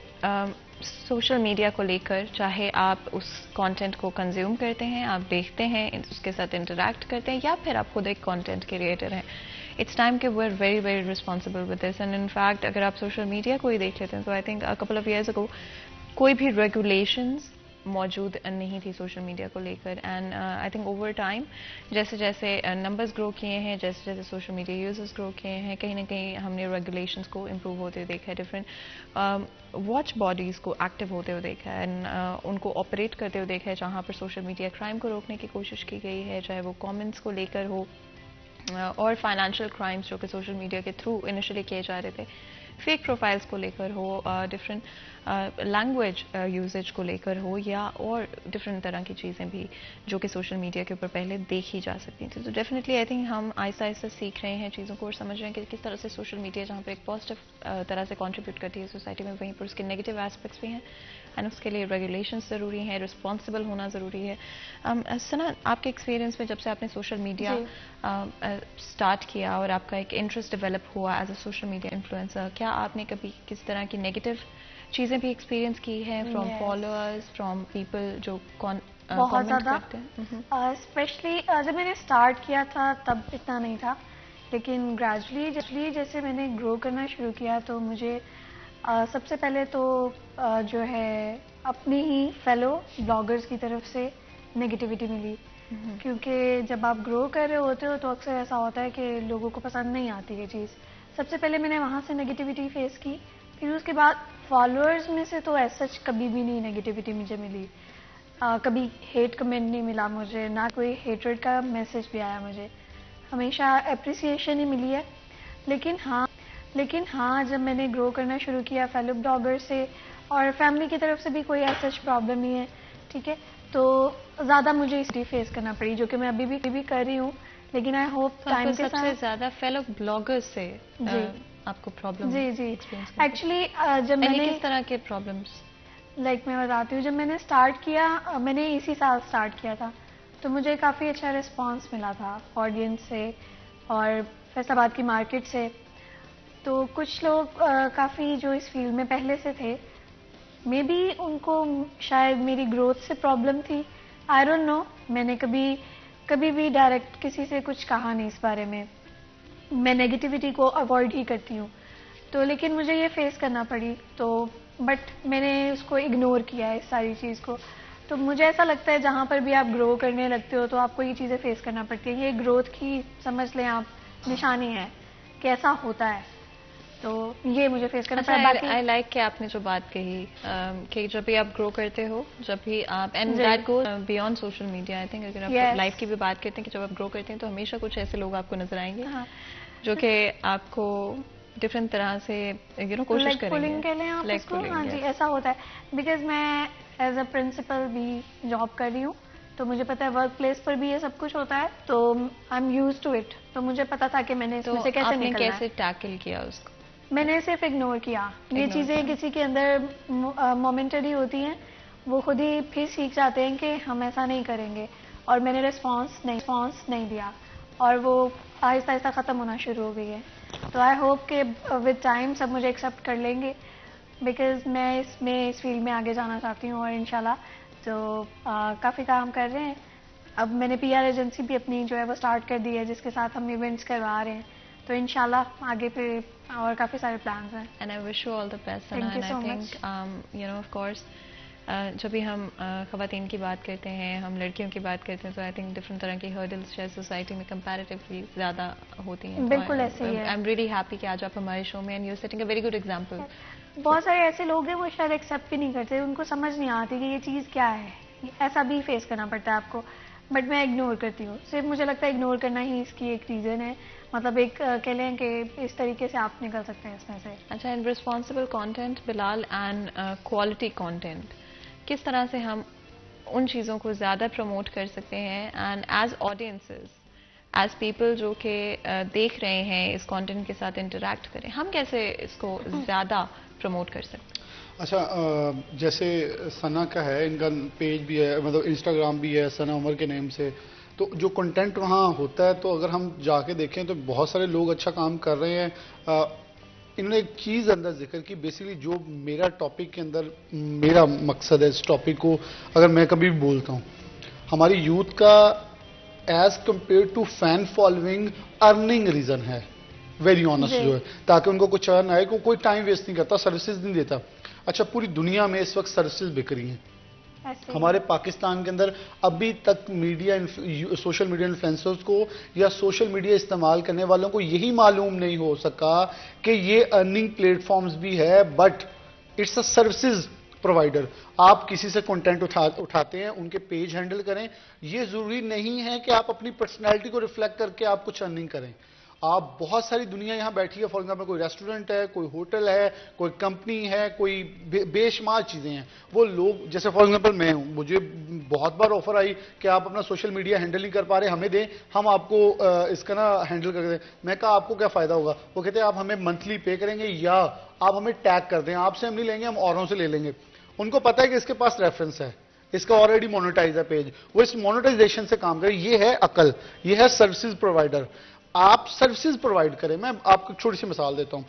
سوشل میڈیا کو لے کر چاہے آپ اس کانٹینٹ کو کنزیوم کرتے ہیں, آپ دیکھتے ہیں, اس کے ساتھ انٹریکٹ کرتے ہیں, یا پھر آپ خود ایک کانٹینٹ کریٹر ہیں, اٹس ٹائم کہ we are very very responsible with this. And in fact اگر آپ سوشل میڈیا کو ہی دیکھ لیتے ہیں تو I think couple of years ago کوئی بھی ریگولیشنز موجود نہیں تھی سوشل میڈیا کو لے کر. And I think over time جیسے جیسے نمبرز گرو کیے ہیں, جیسے جیسے سوشل میڈیا یوزرز گرو کیے ہیں, کہیں نہ کہیں ہم نے ریگولیشنز کو امپروو ہوتے دیکھا ہے, ڈفرینٹ واچ باڈیز کو ایکٹیو ہوتے ہوئے دیکھا ہے, اینڈ ان کو آپریٹ کرتے ہوئے دیکھا ہے, جہاں پر سوشل میڈیا کرائم کو روکنے کی کوشش کی گئی ہے, چاہے وہ کامنٹس کو لے کر ہو اور فائنینشیل کرائمز جو کہ سوشل میڈیا کے تھرو انیشلی کیے جا رہے تھے, فیک پروفائلز کو لے کر ہو, ڈفرینٹ لینگویج یوزیج کو لے کر ہو, یا اور ڈفرینٹ طرح کی چیزیں بھی جو کہ سوشل میڈیا کے اوپر پہلے دیکھی جا سکتی تھیں. تو ڈیفینیٹلی آئی تھنک ہم آہستہ آہستہ سیکھ رہے ہیں چیزوں کو اور سمجھ رہے ہیں کہ کس طرح سے سوشل میڈیا جہاں پہ ایک پازیٹیو طرح سے کنٹریبیوٹ کرتی ہے سوسائٹی میں, وہیں پر اس کے نیگیٹو ایسپیکٹس بھی ہیں, اینڈ اس کے لیے ریگولیشنز ضروری ہیں, رسپانسبل ہونا ضروری ہے. سنا, آپ کے ایکسپیرینس میں جب سے آپ نے سوشل میڈیا اسٹارٹ کیا اور آپ کا ایک انٹرسٹ ڈیولپ ہوا as a social media influencer, کیا آپ نے کبھی کس طرح کی نیگیٹو چیزیں بھی ایکسپیرینس کی ہیں فرام فالوورز, فرام پیپل جو بہت کامنٹ زیادہ کرتے ہیں؟ اسپیشلی جب میں نے اسٹارٹ کیا تھا تب اتنا نہیں تھا, لیکن گریجولی جیسے میں نے گرو کرنا شروع کیا تو مجھے سب سے پہلے تو جو ہے اپنے ہی فیلو بلاگرز کی طرف سے نگیٹیوٹی ملی, کیونکہ جب آپ گرو کر رہے ہوتے ہو تو اکثر ایسا ہوتا ہے کہ لوگوں کو پسند نہیں آتی یہ چیز. سب سے پہلے میں نے وہاں سے نگیٹیوٹی فیس کی, پھر اس کے بعد فالوورز میں سے تو ایسا کبھی بھی نہیں نگیٹیوٹی مجھے ملی, کبھی ہیٹ کمنٹ نہیں ملا مجھے, نہ کوئی ہیٹریڈ کا میسج بھی آیا, مجھے ہمیشہ اپریسیشن ہی ملی ہے. لیکن ہاں جب میں نے گرو کرنا شروع کیا فیلو بلاگر سے اور فیملی کی طرف سے بھی کوئی ایسا پرابلم نہیں ہے, ٹھیک ہے, تو زیادہ مجھے اس لیے فیس کرنا پڑی, جو کہ میں ابھی بھی کر رہی ہوں. لیکن آئی ہوپ ٹائم کے ساتھ سب سے زیادہ فیلو بلاگرز سے آپ کو پرابلم؟ جی ایکچولی جب میں نے کس طرح کے پرابلمس میں بتاتی ہوں, جب میں نے اسٹارٹ کیا, میں نے اسی سال اسٹارٹ کیا تھا, تو مجھے کافی اچھا رسپانس ملا تھا آڈینس سے اور فیصل آباد کی مارکیٹ سے. تو کچھ لوگ کافی جو اس فیلڈ میں پہلے سے تھے, مے بی ان کو شاید میری گروتھ سے پرابلم تھی, آئی ڈونٹ نو. میں نے کبھی بھی ڈائریکٹ کسی سے کچھ کہا نہیں اس بارے میں, میں نیگیٹیوٹی کو اوائڈ ہی کرتی ہوں. تو لیکن مجھے یہ فیس کرنا پڑی, تو بٹ میں نے اس کو اگنور کیا ہے اس ساری چیز کو. تو مجھے ایسا لگتا ہے جہاں پر بھی آپ گرو کرنے لگتے ہو تو آپ کو یہ چیزیں فیس کرنا پڑتی ہیں. یہ گروتھ کی سمجھ لیں آپ نشانی ہے کہ ایسا ہوتا ہے, تو یہ مجھے فیس کرنا پڑا. باقی آئی لائک کہ آپ نے جو بات کہی کہ جب بھی آپ گرو کرتے ہو, جب بھی آپ and that goes beyond social media, I think اگر آپ لائف کی بھی بات کرتے ہیں کہ جب آپ گرو کرتے ہیں تو ہمیشہ کچھ ایسے لوگ آپ کو نظر آئیں گے جو کہ آپ کو ڈفرینٹ طرح سے کوشش کریں گے. ہاں جی, ایسا ہوتا ہے بیکاز میں ایز اے پرنسپل بھی جاب کر رہی ہوں, تو مجھے پتا ہے ورک پلیس پر بھی یہ سب کچھ ہوتا ہے, تو I am use to it. تو مجھے پتا تھا کہ میں نے اس میں سے کیسے نکلنا ہے. کیسے ٹیکل کیا اس کو؟ میں نے صرف اگنور کیا. یہ چیزیں کسی کے اندر مومنٹری ہوتی ہیں, وہ خود ہی پھر سیکھ جاتے ہیں کہ ہم ایسا نہیں کریں گے, اور میں نے رسپانس نہیں دیا, اور وہ آہستہ آہستہ ختم ہونا شروع ہو گئی ہے. تو آئی ہوپ کہ ود ٹائم سب مجھے ایکسیپٹ کر لیں گے, بیکاز میں اس فیلڈ میں آگے جانا چاہتی ہوں, اور انشاءاللہ تو کافی کام کر رہے ہیں. اب میں نے PR ایجنسی بھی اپنی جو ہے وہ اسٹارٹ کر دی ہے, جس کے ساتھ ہم ایونٹس کروا رہے ہیں. تو انشاءاللہ آگے پہ اور کافی سارے پلانز ہیں. And I wish you all the best. Thank you so much. Of course جب بھی ہم خواتین کی بات کرتے ہیں, ہم لڑکیوں کی بات کرتے ہیں, تو آئی تھنک ڈفرنٹ طرح کی ہرڈلس شاید سوسائٹی میں کمپیریٹیولی زیادہ ہوتی ہیں. بالکل ایسے ہی ہے. آئی ایم ریئلی ہیپی کہ آج آپ ہمارے شو میں, and you are setting a very good example. بہت سارے ایسے لوگ ہیں وہ شاید ایکسیپٹ بھی نہیں کرتے, ان کو سمجھ نہیں آتی کہ یہ چیز کیا ہے, ایسا بھی فیس کرنا پڑتا ہے آپ کو, بٹ میں اگنور کرتی ہوں. صرف مجھے لگتا ہے اگنور کرنا ہی اس کی ایک ریزن ہے, مطلب ایک کہہ لیں کہ اس طریقے سے آپ نکل سکتے ہیں اس میں سے. اچھا, and responsible content Bilal, and quality content, کس طرح سے ہم ان چیزوں کو زیادہ پروموٹ کر سکتے ہیں, and as audiences, as people جو کہ دیکھ رہے ہیں اس کانٹینٹ کے ساتھ انٹریکٹ کریں, ہم کیسے اس کو زیادہ پروموٹ کر سکتے ہیں؟ اچھا, جیسے ثنا کا ہے, ان کا پیج بھی ہے, مطلب انسٹاگرام بھی ہے ثنا عمر کے نیم سے, تو جو کنٹینٹ وہاں ہوتا ہے, تو اگر ہم جا کے دیکھیں تو بہت سارے لوگ اچھا کام کر رہے ہیں. انہوں نے ایک چیز اندر ذکر کی, بیسیکلی جو میرا ٹاپک کے اندر میرا مقصد ہے, اس ٹاپک کو اگر میں کبھی بھی بولتا ہوں, ہماری یوتھ کا as compare to fan following earning reason ہے, ویری آنیسٹ جو ہے, تاکہ ان کو کچھ ارن آئے, کو کوئی ٹائم ویسٹ نہیں کرتا, سروسز نہیں دیتا. اچھا, پوری دنیا میں اس وقت سروسز بک رہی ہیں. ہمارے پاکستان کے اندر ابھی تک میڈیا, سوشل میڈیا انفلوئنسرز کو یا سوشل میڈیا استعمال کرنے والوں کو یہی معلوم نہیں ہو سکا کہ یہ ارننگ پلیٹ فارمز بھی ہے, but it's a services provider. آپ کسی سے کنٹینٹ اٹھاتے ہیں, ان کے پیج ہینڈل کریں, یہ ضروری نہیں ہے کہ آپ اپنی پرسنالٹی کو ریفلیکٹ کر کے آپ کچھ ارننگ کریں. آپ بہت ساری دنیا یہاں بیٹھی ہے, فار ایگزامپل کوئی ریسٹورنٹ ہے, کوئی ہوٹل ہے, کوئی کمپنی ہے, کوئی بے شمار چیزیں ہیں. وہ لوگ, جیسے فار ایگزامپل میں ہوں, مجھے بہت بار آفر آئی کہ آپ اپنا سوشل میڈیا ہینڈل نہیں کر پا رہے, ہمیں دیں, ہم آپ کو اس کا نا ہینڈل کر دیں. میں کہا آپ کو کیا فائدہ ہوگا؟ وہ کہتے ہیں آپ ہمیں منتھلی پے کریں گے یا آپ ہمیں ٹیگ کر دیں, آپ سے ہم نہیں لیں گے, ہم اوروں سے لے لیں گے. ان کو پتا ہے کہ اس کے پاس ریفرنس ہے, اس کا آلریڈی مونیٹائز ہے پیج, وہ اس مونیٹائزیشن سے کام کرے. یہ ہے عقل, یہ ہے سروسز پرووائڈر. آپ سروسز پرووائڈ کریں. میں آپ کو چھوٹی سی مثال دیتا ہوں.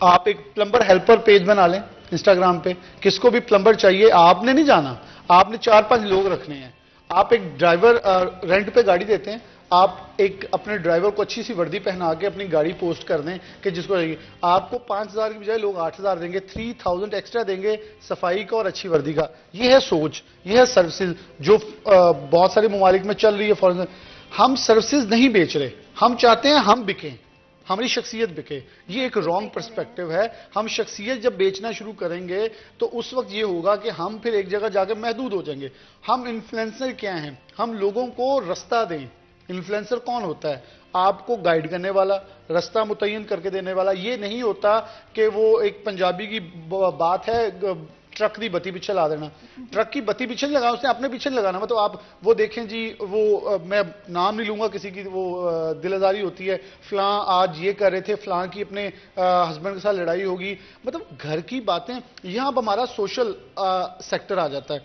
آپ ایک پلمبر ہیلپر پیج بنا لیں انسٹاگرام پہ, کس کو بھی پلمبر چاہیے, آپ نے نہیں جانا, آپ نے 4-5 لوگ رکھنے ہیں. آپ ایک ڈرائیور رینٹ پہ گاڑی دیتے ہیں, آپ ایک اپنے ڈرائیور کو اچھی سی وردی پہنا کے اپنی گاڑی پوسٹ کر دیں کہ جس کو چاہیے. آپ کو 5,000 کی بجائے لوگ 8,000 دیں گے, 3,000 ایکسٹرا دیں گے صفائی کا اور اچھی وردی کا. یہ ہے سوچ, یہ ہے سروسز جو بہت سارے ممالک میں چل رہی ہے. فار ایگزامپل, ہم سروسز نہیں بیچ رہے, ہم چاہتے ہیں ہم بکیں, ہماری شخصیت بکے. یہ ایک رانگ پرسپیکٹو ہے. ہم شخصیت جب بیچنا شروع کریں گے تو اس وقت یہ ہوگا کہ ہم پھر ایک جگہ جا کے محدود ہو جائیں گے. ہم انفلوئنسر کیا ہیں؟ ہم لوگوں کو رستہ دیں. انفلوئنسر کون ہوتا ہے؟ آپ کو گائیڈ کرنے والا, رستہ متعین کر کے دینے والا. یہ نہیں ہوتا کہ وہ ایک پنجابی کی بات ہے, ٹرک دی بتی پیچھے لا دینا. ٹرک کی بتی پیچھے لگا, اس نے اپنے پیچھے لگانا. مطلب آپ وہ دیکھیں جی, وہ میں نام نہیں لوں گا کسی کی, وہ دل آزاری ہوتی ہے, فلاں آج یہ کر رہے تھے, فلاں کی اپنے ہسبینڈ کے ساتھ لڑائی ہوگی. مطلب گھر کی باتیں. یہاں اب ہمارا سوشل سیکٹر آ جاتا ہے,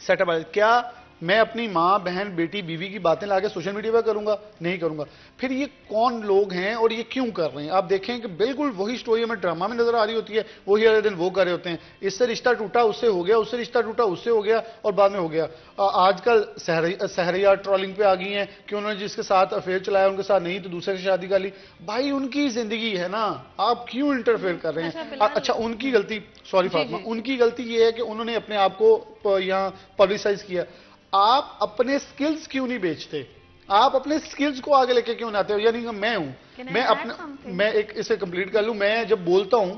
سیٹ اپ. کیا میں اپنی ماں, بہن, بیٹی, بیوی کی باتیں لا کے سوشل میڈیا پہ کروں گا؟ نہیں کروں گا. پھر یہ کون لوگ ہیں اور یہ کیوں کر رہے ہیں؟ آپ دیکھیں کہ بالکل وہی سٹوری ہمیں ڈرامہ میں نظر آ رہی ہوتی ہے, وہی ہر دن وہ کر رہے ہوتے ہیں. اس سے رشتہ ٹوٹا, اس سے ہو گیا, اس سے رشتہ ٹوٹا, اس سے ہو گیا, اور بعد میں ہو گیا. آج کل سہریہ ٹرولنگ پہ آ گئی ہیں کہ انہوں نے جس کے ساتھ افیئر چلایا ان کے ساتھ نہیں تو دوسرے سے شادی کر لی. بھائی ان کی زندگی ہے نا, آپ کیوں انٹرفیئر کر رہے ہیں؟ اچھا, ان کی غلطی, سوری فاطمہ, ان کی غلطی یہ ہے کہ انہوں نے اپنے آپ کو یہاں پبلسائز کیا. آپ اپنے سکلز کیوں نہیں بیچتے؟ آپ اپنے سکلز کو آگے لے کے کیوں نہ آتے ہو؟ یعنی میں ہوں, میں ایک اسے کمپلیٹ کر لوں. میں جب بولتا ہوں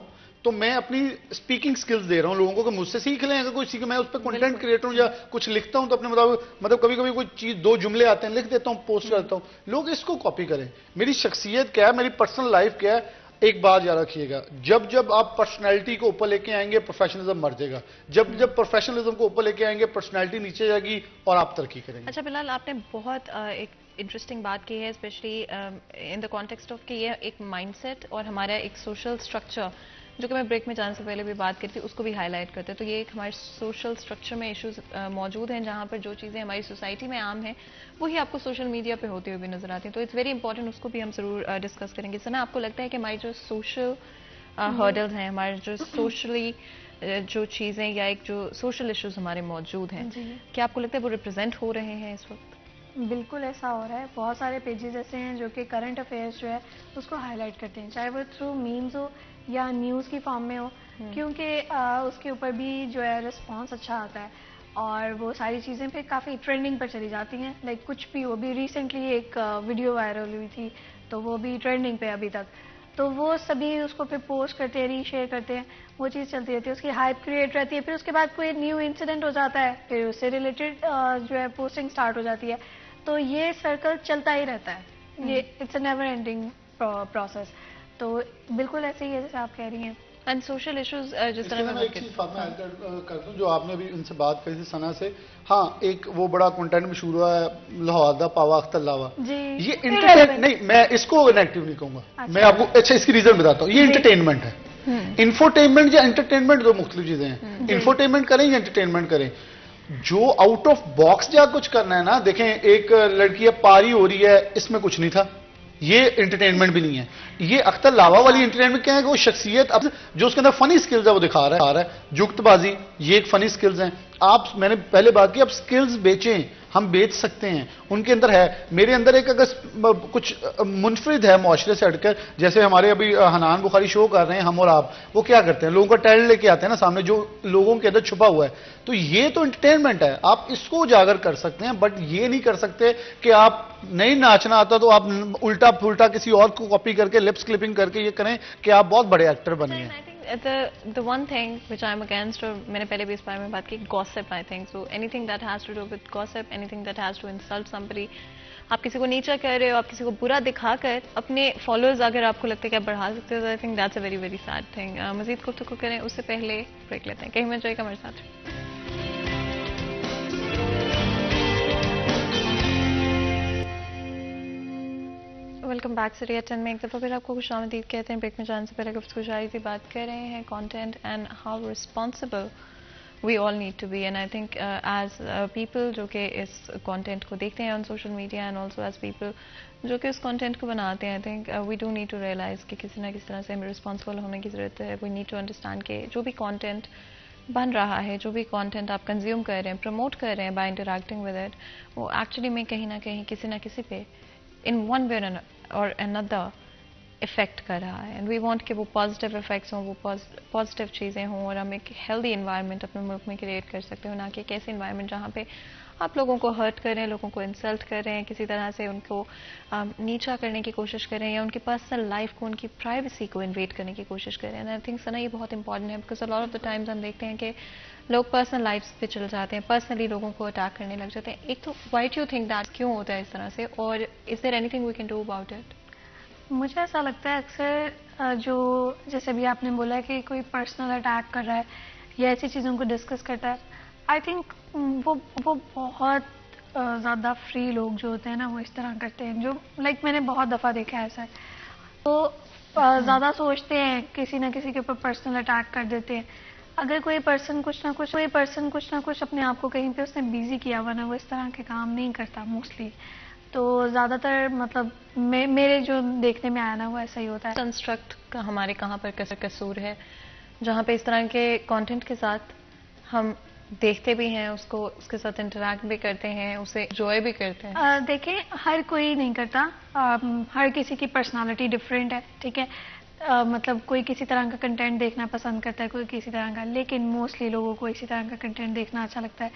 تو میں اپنی سپیکنگ سکلز دے رہا ہوں لوگوں کو کہ مجھ سے سیکھ لیں. اگر کوئی سیکھے, میں اس پہ کنٹینٹ کریٹر ہوں یا کچھ لکھتا ہوں تو اپنے مطابق, مطلب کبھی کبھی کوئی چیز 2 جملے آتے ہیں, لکھ دیتا ہوں, پوسٹ کرتا ہوں. لوگ اس کو کاپی کریں. میری شخصیت کیا ہے, میری پرسنل لائف کیا ہے. ایک بات یاد رکھیے گا, جب آپ پرسنالٹی کو اوپر لے کے آئیں گے پروفیشنلزم مر جائے گا. جب پروفیشنلزم کو اوپر لے کے آئیں گے پرسنالٹی نیچے جائے گی اور آپ ترقی کریں گے. اچھا بلال, آپ نے بہت ایک انٹرسٹنگ بات کی ہے, especially in the context of کہ یہ ایک مائنڈ سیٹ اور ہمارا ایک سوشل اسٹرکچر, جو کہ میں بریک میں جانے سے پہلے بھی بات کرتی ہوں, اس کو بھی ہائی لائٹ کرتے ہیں. تو یہ ایک ہمارے سوشل اسٹرکچر میں ایشوز موجود ہیں, جہاں پر جو چیزیں ہماری سوسائٹی میں عام ہیں وہی آپ کو سوشل میڈیا پہ ہوتی ہوئی بھی نظر آتی ہیں. تو اٹس ویری امپورٹنٹ, اس کو بھی ہم ضرور ڈسکس کریں گے. ثنا, آپ کو لگتا ہے کہ ہماری جو سوشل ہرڈلز ہیں, ہمارے جو سوشلی جو چیزیں یا ایک جو سوشل ایشوز ہمارے موجود ہیں, کیا آپ کو لگتا ہے وہ ریپرزینٹ ہو رہے ہیں اس وقت؟ بالکل ایسا ہو رہا ہے. بہت سارے پیجز ایسے ہیں جو کہ کرنٹ افیئرس جو ہے اس کو ہائی لائٹ کرتے ہیں, چاہے وہ تھرو میمز ہو یا نیوز کی فارم میں ہو, کیونکہ اس کے اوپر بھی جو ہے رسپانس اچھا آتا ہے اور وہ ساری چیزیں پھر کافی ٹرینڈنگ پر چلی جاتی ہیں. لائک کچھ بھی ہو, بھی ریسنٹلی ایک ویڈیو وائرل ہوئی تھی تو وہ بھی ٹرینڈنگ پہ ابھی تک, تو وہ سبھی اس کو پھر پوسٹ کرتے ہیں, ری شیئر کرتے ہیں, وہ چیز چلتی رہتی ہے, اس کی ہائپ کریٹ رہتی ہے. پھر اس کے بعد کوئی نیو انسیڈنٹ ہو جاتا ہے, پھر اس سے ریلیٹڈ جو ہے پوسٹنگ سٹارٹ ہو جاتی ہے. تو یہ سرکل چلتا ہی رہتا ہے, یہ it's a never ending process. تو بالکل ایسے ہی ہے جیسے آپ کہہ رہی ہیں. اینڈ سوشل ایشوز جس طرح میں ایک چیز فاطمہ ایڈ کر دوں جو آپ نے بھی ان سے بات کری تھی ثنا سے. ہاں, ایک وہ بڑا کنٹینٹ مشہور ہوا ہے لہوادہ پاوا اختر لاوا, یہ انٹرٹین نہیں, میں اس کو نیگیٹو نہیں کہوں گا, میں آپ کو اچھا اس کی ریزن بتاتا ہوں. یہ انٹرٹینمنٹ ہے. انفوٹینمنٹ یا انٹرٹینمنٹ دو مختلف چیزیں ہیں. انفوٹینمنٹ کریں یا انٹرٹینمنٹ کریں, جو آؤٹ آف باکس جا کچھ کرنا ہے نا, دیکھیں ایک لڑکی اب پاری ہو رہی ہے, اس میں کچھ نہیں تھا, یہ انٹرٹینمنٹ بھی نہیں ہے. یہ اختر لاوا والی انٹرٹینمنٹ کیا ہے کہ وہ شخصیت اب جو اس کے اندر فنی سکلز ہے وہ دکھا رہا ہے. جگت بازی یہ ایک فنی سکلز ہیں. آپ, میں نے پہلے بات کی, اب سکلز بیچیں, ہم بیچ سکتے ہیں, ان کے اندر ہے. میرے اندر ایک اگر کچھ منفرد ہے معاشرے سے ہٹ کر, جیسے ہمارے ابھی حنان بخاری شو کر رہے ہیں ہم اور آپ, وہ کیا کرتے ہیں, لوگوں کا ٹیلنٹ لے کے آتے ہیں نا سامنے جو لوگوں کے اندر چھپا ہوا ہے. تو یہ تو انٹرٹینمنٹ ہے, آپ اس کو اجاگر کر سکتے ہیں, بٹ یہ نہیں کر سکتے کہ آپ نہیں ناچنا آتا تو آپ الٹا پھلٹا کسی اور کو کاپی کر کے لپس کلپنگ کر کے یہ کریں کہ آپ بہت بڑے ایکٹر بنے ہیں. the one thing which I'm against, اور میں نے پہلے بھی اس بارے میں بات کی, gossip I think. So anything that has to do with gossip, anything that has to insult somebody, آپ کسی کو نیچا کر رہے ہو, آپ کسی کو برا دکھا کر اپنے فالوورز اگر آپ کو لگتا ہے کہ آپ بڑھا سکتے ہو, I think that's a very very sad thing. مزید گفتگو کریں اس سے پہلے بریک لیتے ہیں. کہیں میں جائے گا ہمارے ساتھ. ویلکم بیک سریہ 10 میں ایک دفعہ پھر آپ کو خوش آمدید کہتے ہیں. بریک میں جانے سے پہلے گفتگو جاری تھی, بات کر رہے ہیں content and how responsible we all need to be. And I think as people جو کہ اس کانٹینٹ کو دیکھتے ہیں on social media, and also as people جو کہ اس کانٹینٹ کو بناتے ہیں, I think we do need to realise کہ کسی نہ کسی طرح سے ہمیں ریسپانسبل ہونے کی ضرورت ہے. وی نیڈ ٹو انڈرسٹینڈ کہ جو بھی کانٹینٹ بن رہا ہے, جو بھی کانٹینٹ آپ کنزیوم کر رہے ہیں, پروموٹ کر رہے ہیں بائی انٹریکٹنگ ود اٹ, وہ ایکچولی میں کہیں نہ کہیں کسی نہ کسی پہ ان ون وے اور another افیکٹ کر رہا ہے. اینڈ وی وانٹ کہ وہ پازیٹیو افیکٹس ہوں, وہ پازیٹیو چیزیں ہوں, اور ہم ایک ہیلدی انوائرمنٹ اپنے ملک میں کریٹ کر سکتے ہوں, نہ کہ ایک ایسی انوائرمنٹ جہاں پہ آپ لوگوں کو ہرٹ کر رہے ہیں, لوگوں کو انسلٹ کر رہے ہیں, کسی طرح سے ان کو نیچا کرنے کی کوشش کر رہے ہیں, یا ان کی پرسنل لائف کو, ان کی پرائیویسی کو انویٹ کرنے کی کوشش کر رہے ہیں. آئی تھنک سنا یہ بہت امپورٹنٹ ہے, because lot of the times ہم دیکھتے ہیں کہ لوگ پرسنل لائف پہ چل جاتے ہیں, پرسنلی لوگوں کو اٹیک کرنے لگ جاتے ہیں. ایک تو why do you think that کیوں ہوتا ہے اس طرح سے, اور is there anything we can do about it? مجھے ایسا لگتا ہے اکثر جو جیسے بھی آپ نے بولا کہ کوئی پرسنل اٹیک کر رہا ہے یا ایسی چیزوں کو ڈسکس کرتا ہے, آئی تھنک وہ بہت زیادہ فری لوگ جو ہوتے ہیں نا وہ اس طرح کرتے ہیں, جو لائک میں نے بہت دفعہ دیکھا ہے ایسا. تو زیادہ سوچتے ہیں, کسی نہ کسی کے اوپر پرسنل اٹیک کر دیتے ہیں. اگر کوئی پرسن کچھ نہ کچھ اپنے آپ کو کہیں پہ اس نے بیزی کیا ہوا نا, وہ اس طرح کے کام نہیں کرتا موسٹلی. تو زیادہ تر مطلب میرے جو دیکھنے میں آیا نا وہ ایسا ہی ہوتا ہے. کنسٹرکٹ کا ہمارے کہاں پر قصور ہے جہاں پہ اس طرح کے کانٹینٹ کے ساتھ ہم دیکھتے بھی ہیں, اس کو اس کے ساتھ انٹریکٹ بھی کرتے ہیں, اسے انجوائے بھی کرتے ہیں؟ دیکھیں ہر کوئی نہیں کرتا, ہر کسی کی پرسنالٹی ڈفرینٹ ہے, ٹھیک ہے. مطلب کوئی کسی طرح کا کنٹینٹ دیکھنا پسند کرتا ہے, کوئی کسی طرح کا, لیکن موسٹلی لوگوں کو اسی طرح کا کنٹینٹ دیکھنا اچھا لگتا ہے.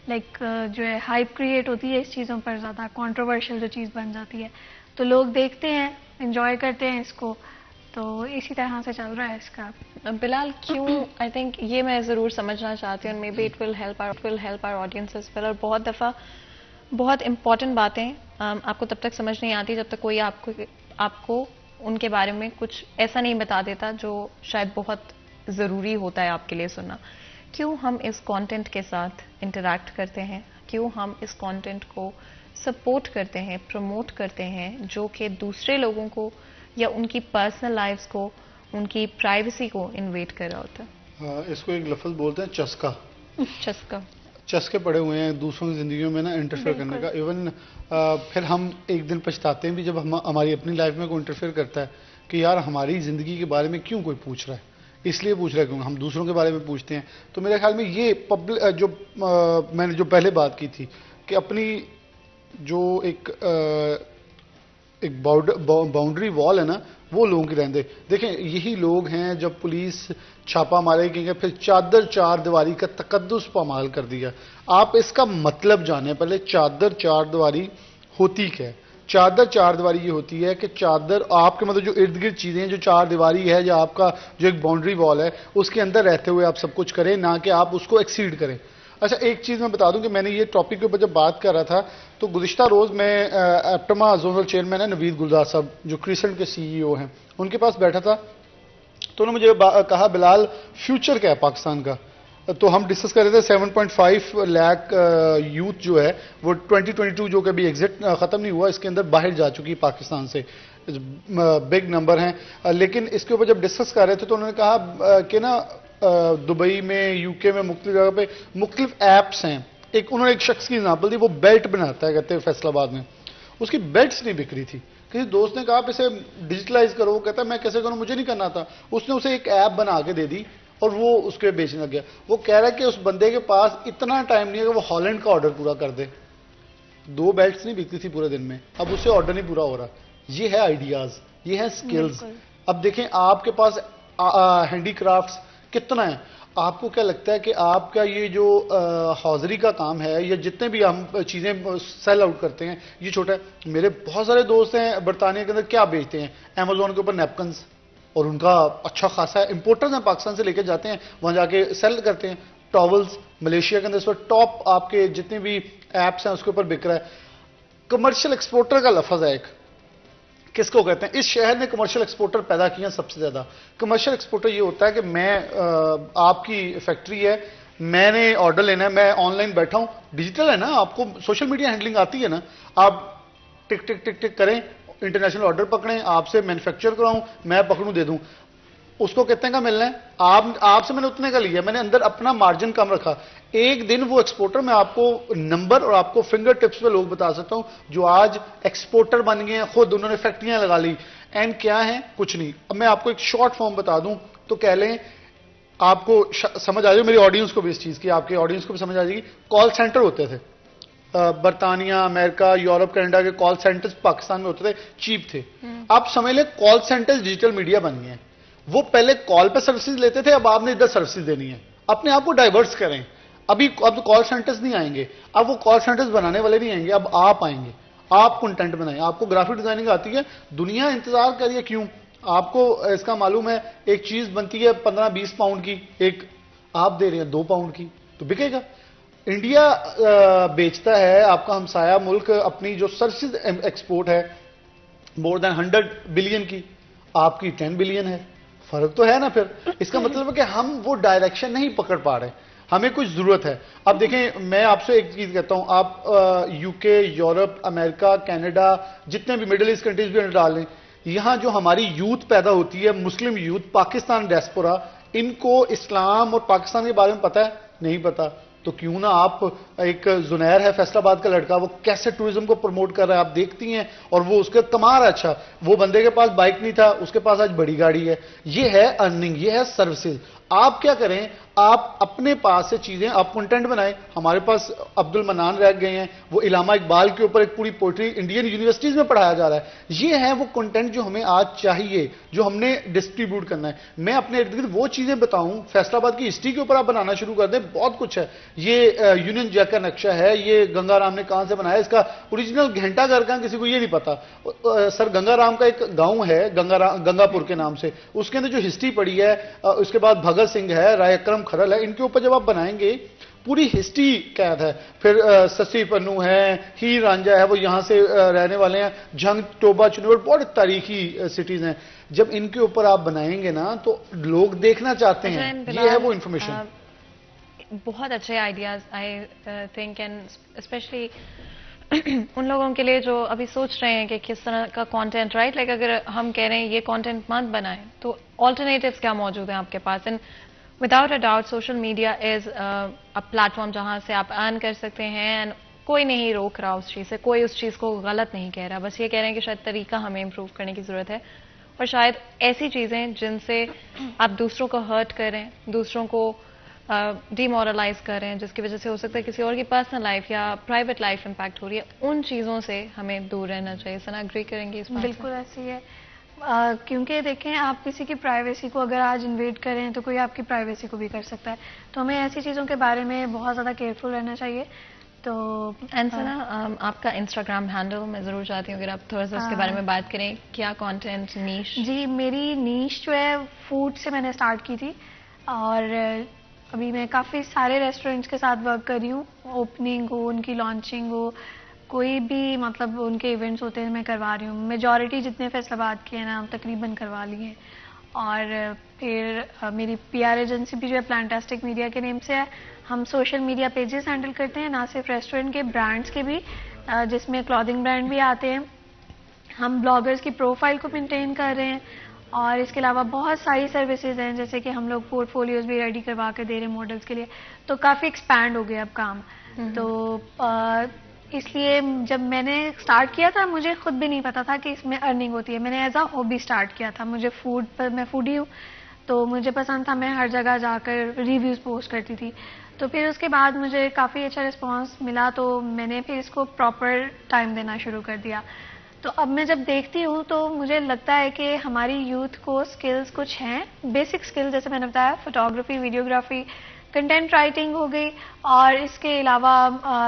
لائک جو ہے ہائپ کریٹ ہوتی ہے اس چیزوں پر, زیادہ کنٹروورشل جو چیز بن جاتی ہے, تو لوگ دیکھتے ہیں, انجوائے کرتے ہیں اس کو. تو اسی طرح سے چل رہا ہے اس کا. بلال کیوں, آئی تھنک یہ میں ضرور سمجھنا چاہتی ہوں, maybe it will help our audience as well. اور بہت دفعہ بہت امپورٹنٹ باتیں آپ کو تب تک سمجھ نہیں آتی جب تک کوئی آپ کو ان کے بارے میں کچھ ایسا نہیں بتا دیتا جو شاید بہت ضروری ہوتا ہے آپ کے لیے سننا. کیوں ہم اس کانٹینٹ کے ساتھ انٹریکٹ کرتے ہیں, کیوں ہم اس کانٹینٹ کو سپورٹ کرتے ہیں, پروموٹ کرتے ہیں, جو کہ دوسرے لوگوں کو یا ان کی پرسنل لائفز کو, ان کی پرائیویسی کو انویٹ کر رہا ہوتا ہے؟ اس کو ایک لفظ بولتے ہیں چسکا. چسکا پڑے ہوئے ہیں دوسروں کی زندگیوں میں نا انٹرفیئر کرنے کا. ایون پھر ہم ایک دن پچھتاتے ہیں بھی جب ہماری اپنی لائف میں کوئی انٹرفیئر کرتا ہے کہ یار ہماری زندگی کے بارے میں کیوں کوئی پوچھ رہا ہے, اس لیے پوچھ رہا ہے کیوں ہم دوسروں کے بارے میں پوچھتے ہیں. تو میرے خیال میں یہ جو میں نے جو پہلے بات کی تھی کہ اپنی جو ایک باؤنڈری وال ہے نا وہ لوگوں کی رہنے دے. دیکھیں یہی لوگ ہیں جب پولیس چھاپا مارے گی پھر چادر چار دیواری کا تقدس پامال کر دیا. آپ اس کا مطلب جانیں پہلے, چادر چار دیواری ہوتی کیا ہے؟ چادر چار دیواری یہ ہوتی ہے کہ چادر آپ کے مطلب جو ارد گرد چیزیں ہیں, جو چار دیواری ہے یا آپ کا جو ایک باؤنڈری وال ہے اس کے اندر رہتے ہوئے آپ سب کچھ کریں, نہ کہ آپ اس کو ایکسیڈ کریں. اچھا ایک چیز میں بتا دوں کہ میں نے یہ ٹاپک کے اوپر جب بات کر رہا تھا تو گزشتہ روز میں ایپٹما زونل چیئرمین ہے نوید گلزار صاحب جو کریسنٹ کے سی ای او ہیں, ان کے پاس بیٹھا تھا تو انہوں نے مجھے کہا بلال فیوچر کیا ہے پاکستان کا. تو ہم ڈسکس کر رہے تھے 7.5 لاکھ یوتھ جو ہے وہ 2022 جو کہ ابھی ایگزٹ ختم نہیں ہوا اس کے اندر باہر جا چکی پاکستان سے, بگ نمبر ہیں. لیکن اس کے اوپر جب ڈسکس کر رہے تھے تو انہوں نے کہا کہ نا دبئی میں یو کے میں مختلف جگہ پہ مختلف ایپس ہیں. انہوں نے ایک شخص کی ایگزامپل دی, وہ بیلٹ بناتا ہے کہتے ہیں فیصل آباد میں, اس کی بیلٹس نہیں بک رہی تھی. کسی دوست نے کہا آپ اسے ڈیجیٹلائز کرو, وہ کہتا ہے میں کیسے کروں, مجھے نہیں کرنا تھا. اس نے اسے ایک ایپ بنا کے دے دی اور وہ اس کے بیچنے لگ گیا. وہ کہہ رہا ہے کہ اس بندے کے پاس اتنا ٹائم نہیں ہے کہ وہ ہالینڈ کا آرڈر پورا کر دے. 2 بیلٹس نہیں بکتی تھی پورے دن میں, اب اس سے آرڈر نہیں پورا ہو رہا. یہ ہے آئیڈیاز, یہ ہے سکلز. اب دیکھیں آپ کے پاس ہینڈی کرافٹس کتنا ہے. آپ کو کیا لگتا ہے کہ آپ کا یہ جو حاضری کا کام ہے یا جتنے بھی ہم چیزیں سیل آؤٹ کرتے ہیں یہ چھوٹا ہے. میرے بہت سارے دوست ہیں برطانیہ کے اندر کیا بیچتے ہیں, امیزون کے اوپر نیپکنز, اور ان کا اچھا خاصا امپورٹرز ہیں پاکستان سے لے کے جاتے ہیں وہاں جا کے سیل کرتے ہیں. ٹاولز ملیشیا کے اندر اس وقت ٹاپ آپ کے جتنے بھی ایپس ہیں اس کے اوپر بک رہا ہے. کمرشل ایکسپورٹر کا لفظ ہے ایک, کس کو کہتے ہیں؟ اس شہر نے کمرشل ایکسپورٹر پیدا کیا سب سے زیادہ. کمرشل ایکسپورٹر یہ ہوتا ہے کہ میں آپ کی فیکٹری ہے, میں نے آرڈر لینا ہے, میں آن لائن بیٹھا ہوں, ڈیجیٹل ہے نا, آپ کو سوشل میڈیا ہینڈلنگ آتی ہے نا, آپ ٹک ٹک ٹک ٹک کریں, انٹرنیشنل آرڈر پکڑیں, آپ سے مینوفیکچر کراؤں, میں پکڑوں دے دوں. اس کو کتنے کا ملنا ہے؟ آپ سے میں نے اتنے کا لیا, میں نے اندر اپنا مارجن کم رکھا. ایک دن وہ ایکسپورٹر میں آپ کو نمبر اور آپ کو فنگر ٹپس پہ لوگ بتا سکتا ہوں جو آج ایکسپورٹر بن گئے ہیں, خود انہوں نے فیکٹریاں لگا لی. اینڈ کیا ہے؟ کچھ نہیں. اب میں آپ کو ایک شارٹ فارم بتا دوں تو کہہ لیں آپ کو سمجھ آ جائے, میری آڈینس کو بھی اس چیز کی, آپ کے آڈینس کو بھی سمجھ آ جائے گی. کال سینٹر ہوتے تھے برطانیہ, امریکہ, یورپ, کینیڈا کے کال سینٹرز پاکستان میں ہوتے تھے, چیپ تھے. آپ سمجھ لیں کال سینٹرز ڈیجیٹل میڈیا بن گئے ہیں. وہ پہلے کال پہ سروسز لیتے تھے, اب آپ نے ادھر سروسز دینی ہے. اپنے آپ کو ڈائیورس کریں. اب کال سینٹرز نہیں آئیں گے, اب وہ کال سینٹرز بنانے والے نہیں آئیں گے, اب آپ آئیں گے. آپ کنٹینٹ بنائیں. آپ کو گرافک ڈیزائننگ آتی ہے, دنیا انتظار کر رہی ہے. کیوں؟ آپ کو اس کا معلوم ہے ایک چیز بنتی ہے 15-20 پاؤنڈ کی, ایک آپ دے رہے ہیں 2 پاؤنڈ کی, تو بکے گا. انڈیا بیچتا ہے, آپ کا ہمسایہ ملک, اپنی جو سروسز ایکسپورٹ ہے مور دین 100 بلین کی, آپ کی 10 بلین ہے. فرق تو ہے نا. پھر اس کا مطلب ہے کہ ہم وہ ڈائریکشن نہیں پکڑ پا رہے, ہمیں کچھ ضرورت ہے. اب دیکھیں میں آپ سے ایک چیز کہتا ہوں, آپ یو کے, یورپ, امریکہ, کینیڈا, جتنے بھی مڈل ایسٹ کنٹریز بھی ڈال لیں, یہاں جو ہماری یوتھ پیدا ہوتی ہے, مسلم یوتھ, پاکستان ڈیسپورا, ان کو اسلام اور پاکستان کے بارے میں پتہ ہے؟ نہیں پتا. تو کیوں نہ آپ, ایک زنیر ہے فیصل آباد کا لڑکا, وہ کیسے ٹورزم کو پروموٹ کر رہا ہے, آپ دیکھتی ہیں, اور وہ اس کا کمار. اچھا وہ بندے کے پاس بائک نہیں تھا, اس کے پاس آج بڑی گاڑی ہے. یہ ہے ارننگ, یہ ہے سروسز. آپ کیا کریں, آپ اپنے پاس سے چیزیں, آپ کنٹینٹ بنائیں. ہمارے پاس عبد المنان رہ گئے ہیں, وہ علامہ اقبال کے اوپر ایک پوری پوئٹری انڈین یونیورسٹیز میں پڑھایا جا رہا ہے. یہ ہے وہ کنٹینٹ جو ہمیں آج چاہیے, جو ہم نے ڈسٹریبیوٹ کرنا ہے. میں اپنے ارد گرد وہ چیزیں بتاؤں, فیصل آباد کی ہسٹری کے اوپر آپ بنانا شروع کر دیں, بہت کچھ ہے. یہ یونین جیک کا نقشہ ہے, یہ گنگا رام نے کہاں سے بنایا, اس کا اوریجنل گھنٹا گھر کا کسی کو یہ نہیں پتا. سر گنگا رام کا ایک گاؤں ہے گنگا پور کے نام سے, اس کے اندر جو ہسٹری پڑی ہے, اس کے بعد بھگت سنگھ ہے, رائے اکرم کھرل ہے, ان کے اوپر جب آپ بنائیں گے پوری ہسٹری قید ہے. پھر سسی پنو ہے, ہیر رانجھا ہے, وہ یہاں سے رہنے والے ہیں, جھنگ, ٹوبا, چنور, بہت تاریخی سٹیز ہیں. جب ان کے اوپر آپ بنائیں گے نا تو لوگ دیکھنا چاہتے ہیں. یہ ہے وہ انفارمیشن. بہت اچھے ideas I think, and especially ان لوگوں کے لیے جو ابھی سوچ رہے ہیں کہ کس طرح کا کانٹینٹ, رائٹ, لائک اگر ہم کہہ رہے ہیں یہ کانٹینٹ مت بنائیں تو آلٹرنیٹیوز کیا موجود ہیں آپ کے پاس. And without a doubt social media is a platform جہاں سے آپ ارن کر سکتے ہیں, اینڈ کوئی نہیں روک رہا اس چیز سے, کوئی اس چیز کو غلط نہیں کہہ رہا, بس یہ کہہ رہے ہیں کہ شاید طریقہ ہمیں امپروو کرنے کی ضرورت ہے, اور شاید ایسی چیزیں جن سے آپ دوسروں کو ہرٹ کریں, دوسروں کو ڈیمورلائز کر رہے ہیں جس کی وجہ سے ہو سکتا ہے کسی اور کی پرسنل لائف یا پرائیویٹ لائف امپیکٹ ہو رہی ہے، ان چیزوں سے ہمیں دور رہنا چاہیے. سنا اگری کریں گے اس بات سے؟ بالکل ایسی ہے. کیونکہ دیکھیں آپ کسی کی پرائیویسی کو اگر آج انویڈ کریں تو کوئی آپ کی پرائیویسی کو بھی کر سکتا ہے. تو ہمیں ایسی چیزوں کے بارے میں بہت زیادہ کیئرفل رہنا چاہیے. تو انسنا آپ کا انسٹاگرام ہینڈل میں ضرور چاہتی ہوں اگر آپ تھوڑا سا اس کے بارے میں بات کریں. کیا کانٹینٹ نیش؟ جی میری نیش جو ہے فوڈ سے میں نے اسٹارٹ کی تھی اور ابھی میں کافی سارے ریسٹورینٹس کے ساتھ ورک کر رہی ہوں. اوپننگ ہو، ان کی لانچنگ ہو، کوئی بھی مطلب ان کے ایونٹس ہوتے ہیں میں کروا رہی ہوں. میجورٹی جتنے فیصل آباد کے ہیں نا تقریباً کروا لی ہیں. اور پھر میری پی آر ایجنسی بھی جو ہے پلانٹاسٹک میڈیا کے نیم سے ہے. ہم سوشل میڈیا پیجز ہینڈل کرتے ہیں، نہ صرف ریسٹورینٹ کے، برانڈس کے بھی، جس میں کلودنگ برانڈ بھی آتے ہیں. ہم بلاگرز کی پروفائل کو مینٹین کر رہے ہیں اور اس کے علاوہ بہت ساری سروسز ہیں جیسے کہ ہم لوگ پورٹ فولیوز بھی ریڈی کروا کے دے رہے ہیں ماڈلس کے لیے. تو کافی ایکسپینڈ ہو گیا اب کام. تو اس لیے جب میں نے اسٹارٹ کیا تھا مجھے خود بھی نہیں پتا تھا کہ اس میں ارننگ ہوتی ہے. میں نے ایز اے ہابی اسٹارٹ کیا تھا. مجھے فوڈ پر، میں فوڈی ہوں تو مجھے پسند تھا، میں ہر جگہ جا کر ریویوز پوسٹ کرتی تھی. تو پھر اس کے بعد مجھے کافی اچھا رسپانس ملا تو میں نے پھر اس کو پراپر ٹائم دینا شروع کر دیا. تو اب میں جب دیکھتی ہوں تو مجھے لگتا ہے کہ ہماری یوتھ کو سکلز کچھ ہیں، بیسک سکل جیسے میں نے بتایا، فوٹوگرافی، ویڈیوگرافی، کنٹینٹ رائٹنگ ہو گئی اور اس کے علاوہ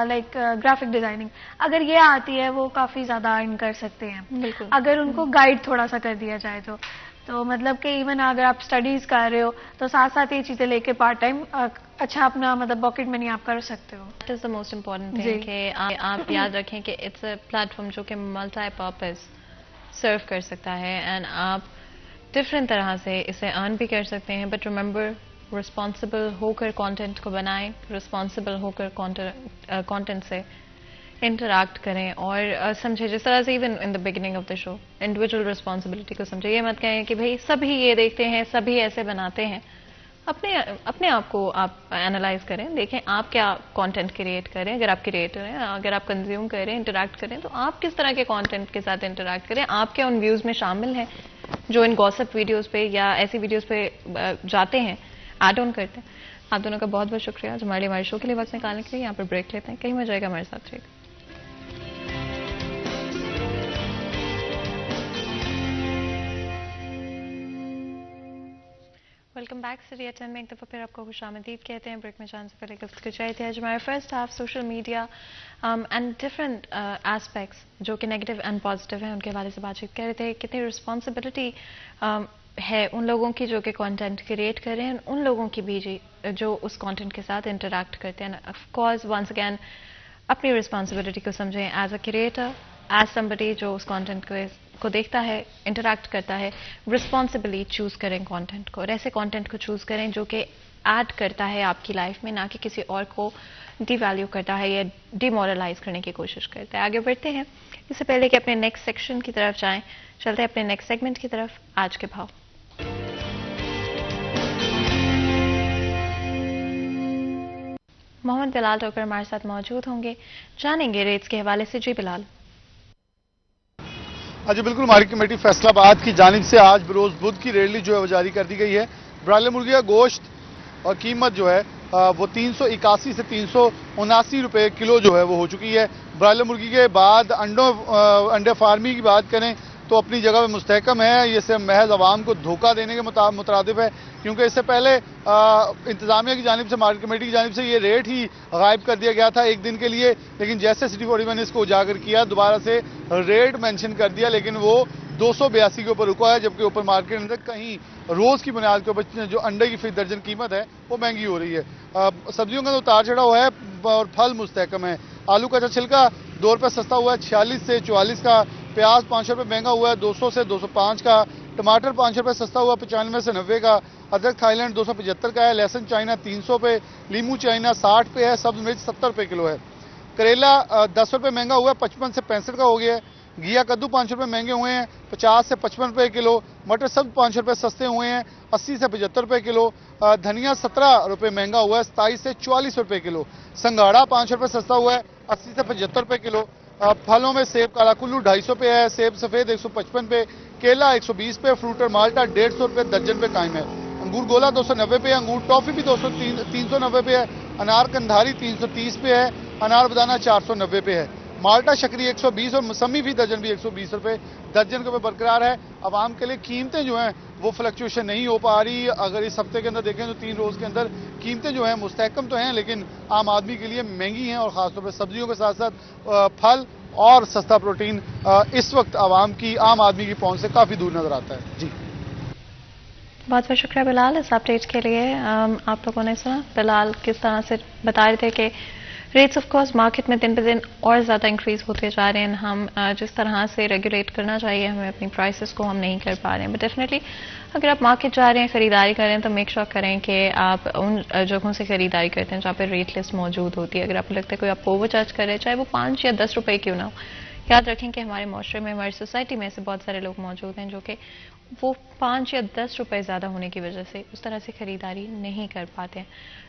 لائک گرافک ڈیزائننگ، اگر یہ آتی ہے وہ کافی زیادہ ارن کر سکتے ہیں. بالکل. اگر ان کو گائیڈ تھوڑا سا کر دیا جائے تو مطلب کہ ایون اگر آپ اسٹڈیز کر رہے ہو تو ساتھ ساتھ یہ چیزیں لے کے پارٹ ٹائم اچھا اپنا مطلب پاکٹ منی آپ کر سکتے ہو. That is the most important thing کہ آپ یاد رکھیں کہ اٹس اے پلیٹ فارم جو کہ ملٹی پرپز سرو کر سکتا ہے اینڈ آپ ڈفرینٹ طرح سے اسے ارن بھی کر سکتے ہیں. بٹ ریممبر رسپانسبل ہو کر کانٹینٹ کو بنائیں، رسپانسبل ہو کر کانٹینٹ سے انٹریکٹ کریں اور سمجھے جس طرح سے even in the beginning of the show individual responsibility کو سمجھے. یہ مت کہیں کہ بھائی سبھی یہ دیکھتے ہیں، سبھی ایسے بناتے ہیں. اپنے آپ کو آپ اینالائز کریں، دیکھیں آپ کیا کانٹینٹ کریٹ کریں. اگر آپ کریٹر ہیں، اگر آپ کنزیوم کریں، انٹریکٹ کریں تو آپ کس طرح کے کانٹینٹ کے ساتھ انٹریکٹ کریں. آپ کیا ان ویوز میں شامل ہیں جو ان گوسپ ویڈیوز پہ یا ایسی ویڈیوز پہ جاتے ہیں، ایڈ آن کرتے ہیں. آپ دونوں کا بہت بہت شکریہ جو ہمارے شو کے لیے وقت نکالنے کے لیے. یہاں پر بریک لیتے ہیں، کہیں مزہ آئے گا ہمارے ساتھ رہے گا. Welcome back. سری ایٹ 10 میں ایک دفعہ پھر آپ کو خوش آمدید کہتے ہیں. بریک میں جان سے پہلے گفتگو چاہیے تھے آج ہمارے first half social media and different aspects جو کہ نیگیٹو اینڈ پازیٹیو ہیں ان کے حوالے سے بات چیت کر رہے تھے. کتنی رسپانسبلٹی ہے ان لوگوں کی جو کہ کانٹینٹ کریٹ کر رہے ہیں، ان لوگوں کی بھی جو اس کانٹینٹ کے ساتھ انٹریکٹ کرتے ہیں. آف کورس ونس اگین اپنی رسپانسبلٹی کو سمجھیں as a creator, as somebody جو اس کانٹینٹ کو دیکھتا ہے، انٹریکٹ کرتا ہے. رسپانسبلی چوز کریں کانٹینٹ کو اور ایسے کانٹینٹ کو چوز کریں جو کہ ایڈ کرتا ہے آپ کی لائف میں، نہ کہ کسی اور کو ڈی ویلیو کرتا ہے یا ڈی مورلائز کرنے کی کوشش کرتا ہے. آگے بڑھتے ہیں. اس سے پہلے کہ اپنے نیکسٹ سیکشن کی طرف جائیں، چلتے ہیں اپنے نیکسٹ سیگمنٹ کی طرف. آج کے بھاؤ. محمد بلال ٹوکر ہمارے ساتھ موجود ہوں گے، جانیں گے ریٹس کے حوالے سے. جی بلال. جی بالکل، مارکیٹ کمیٹی فیصل آباد کی جانب سے آج بروز بدھ کی ریٹ لسٹ جو ہے وہ جاری کر دی گئی ہے. برائلر مرغی کا گوشت اور قیمت جو ہے وہ 381 سے 379 روپے کلو جو ہے وہ ہو چکی ہے. برائلر مرغی کے بعد انڈے فارمی کی بات کریں تو اپنی جگہ پہ مستحکم ہے. یہ صرف محض عوام کو دھوکہ دینے کے مترادف ہے، کیونکہ اس سے پہلے انتظامیہ کی جانب سے، مارکیٹ کمیٹی کی جانب سے یہ ریٹ ہی غائب کر دیا گیا تھا ایک دن کے لیے. لیکن جیسے سٹی 41 نے اس کو اجاگر کیا، دوبارہ سے ریٹ مینشن کر دیا، لیکن وہ 282 کے اوپر رکا ہے. جبکہ اوپر مارکیٹ کے اندر کہیں روز کی بنیاد کے اوپر جو انڈے کی فی درجن قیمت ہے وہ مہنگی ہو رہی ہے. سبزیوں کا تو اتار چڑھا ہوا ہے اور پھل مستحکم ہے. آلو کا چھلکا 2 روپے سستا ہوا ہے 46 سے 44 کا. پیاز 5 روپے مہنگا ہوا ہے 200 سے 205 کا. ٹماٹر 5 روپے سستا ہوا 95 سے 90 کا. ادرک تھائی لینڈ 275 کا ہے. لہسن چائنا 300 پہ. لیمو چائنا 60 پہ ہے. سبز مرچ 70 روپے کلو ہے. کریلا 10 روپے مہنگا ہوا ہے 55 سے 65 کا ہو گیا ہے. گھیا کدو 5 روپے مہنگے ہوئے ہیں 50 سے 55 روپے کلو. مٹر سبز 5 روپے سستے ہوئے ہیں 80 سے 75 روپے کلو. دھنیا 17 روپے مہنگا ہوا ہے 27 سے 44 روپے کلو. سنگاڑا 5 روپے سستا ہوا ہے 80 سے 75 روپے کلو. پھلوں میں سیب کالا کلو 250 پہ ہے. سیب سفید 155 پہ. کیلا 120 پہ. فروٹ اور مالٹا 150 روپے درجن پہ قائم ہے. انگور گولا 290 پہ ہے, انگور ٹافی بھی 390 پہ ہے, انار کندھاری 330 پہ ہے, انار بدانا 490 پہ ہے, مالٹا شکری 120 اور موسمی بھی درجن بھی 120 روپے درجن کے برقرار ہے. عوام کے لیے قیمتیں جو ہیں وہ فلکچویشن نہیں ہو پا رہی. اگر اس ہفتے کے اندر دیکھیں تو 3 روز کے اندر قیمتیں جو ہیں مستحکم تو ہیں لیکن عام آدمی کے لیے مہنگی ہیں, اور خاص طور پہ سبزیوں کے ساتھ ساتھ پھل اور سستا پروٹین اس وقت عام آدمی کی پہنچ سے کافی دور نظر آتا ہے. جی بہت بہت شکریہ بلال اس اپڈیٹ کے لیے. آپ لوگوں نے سنا بلال کس طرح سے بتا رہے تھے کہ ریٹس آف کاسٹ مارکیٹ میں دن بہ دن اور زیادہ انکریز ہوتے جا رہے ہیں. ہم جس طرح سے ریگولیٹ کرنا چاہیے ہمیں اپنی پرائسز کو ہم نہیں کر پا رہے ہیں. بٹ ڈیفینیٹلی اگر آپ مارکیٹ جا رہے ہیں خریداری کر رہے ہیں تو میک شور کریں کہ آپ ان جگہوں سے خریداری کرتے ہیں جہاں پہ ریٹ لسٹ موجود ہوتی ہے. اگر آپ کو لگتا ہے کوئی آپ کو اوور چارج کر رہے ہیں چاہے وہ 5 یا 10 روپے کیوں نہ ہو, یاد رکھیں کہ ہمارے معاشرے میں ہماری سوسائٹی میں ایسے بہت سارے لوگ موجود ہیں جو کہ وہ 5 یا 10 روپے زیادہ ہونے کی وجہ سے اس طرح سے خریداری نہیں کر پاتے ہیں.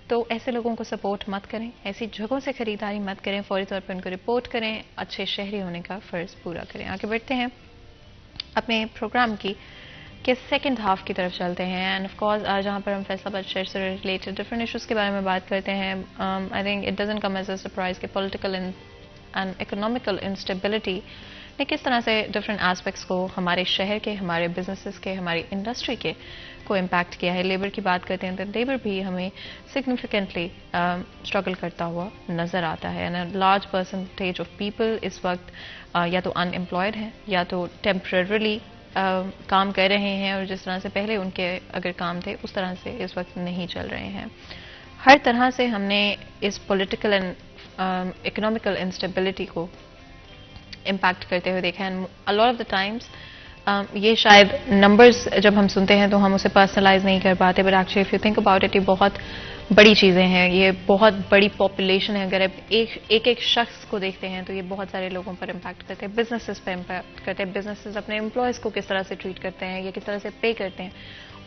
تو ایسے لوگوں کو سپورٹ مت کریں, ایسی جگہوں سے خریداری مت کریں, فوری طور پر ان کو رپورٹ کریں, اچھے شہری ہونے کا فرض پورا کریں. آگے بڑھتے ہیں اپنے پروگرام کے سیکنڈ ہاف کی طرف چلتے ہیں. اینڈ آف کورس جہاں پر ہم فیصلہ آباد شہر سے ریلیٹڈ ڈفرینٹ ایشوز کے بارے میں بات کرتے ہیں. I think it doesn't come as a surprise کہ پولیٹیکل اینڈ اکنامیکل انسٹیبلٹی نے کس طرح سے ڈفرینٹ ایسپیکٹس کو ہمارے شہر کے, ہمارے بزنسز کے, ہماری انڈسٹری کے کو امپیکٹ کیا ہے. لیبر کی بات کرتے ہیں تو لیبر بھی ہمیں سگنیفیکنٹلی اسٹرگل کرتا ہوا نظر آتا ہے. And large percentage of people اس وقت یا تو ان امپلائڈ ہیں یا تو ٹیمپرریلی کام کر رہے ہیں, اور جس طرح سے پہلے ان کے اگر کام تھے اس طرح سے اس وقت نہیں چل رہے ہیں. ہر طرح سے ہم نے اس پولیٹیکل اینڈ اکنامیکل انسٹیبلٹی کو امپیکٹ کرتے ہوئے دیکھا ہے. a lot of the times یہ شاید نمبرز جب ہم سنتے ہیں تو ہم اسے پرسنلائز نہیں کر پاتے, but actually if you think about it یہ بہت بڑی چیزیں ہیں, یہ بہت بڑی پاپولیشن ہے. اگر آپ ایک شخص کو دیکھتے ہیں تو یہ بہت سارے لوگوں پر امپیکٹ کرتے ہیں, بزنسز پر امپیکٹ کرتے ہیں, بزنسز اپنے امپلائیز کو کس طرح سے ٹریٹ کرتے ہیں یا کس طرح سے پے کرتے ہیں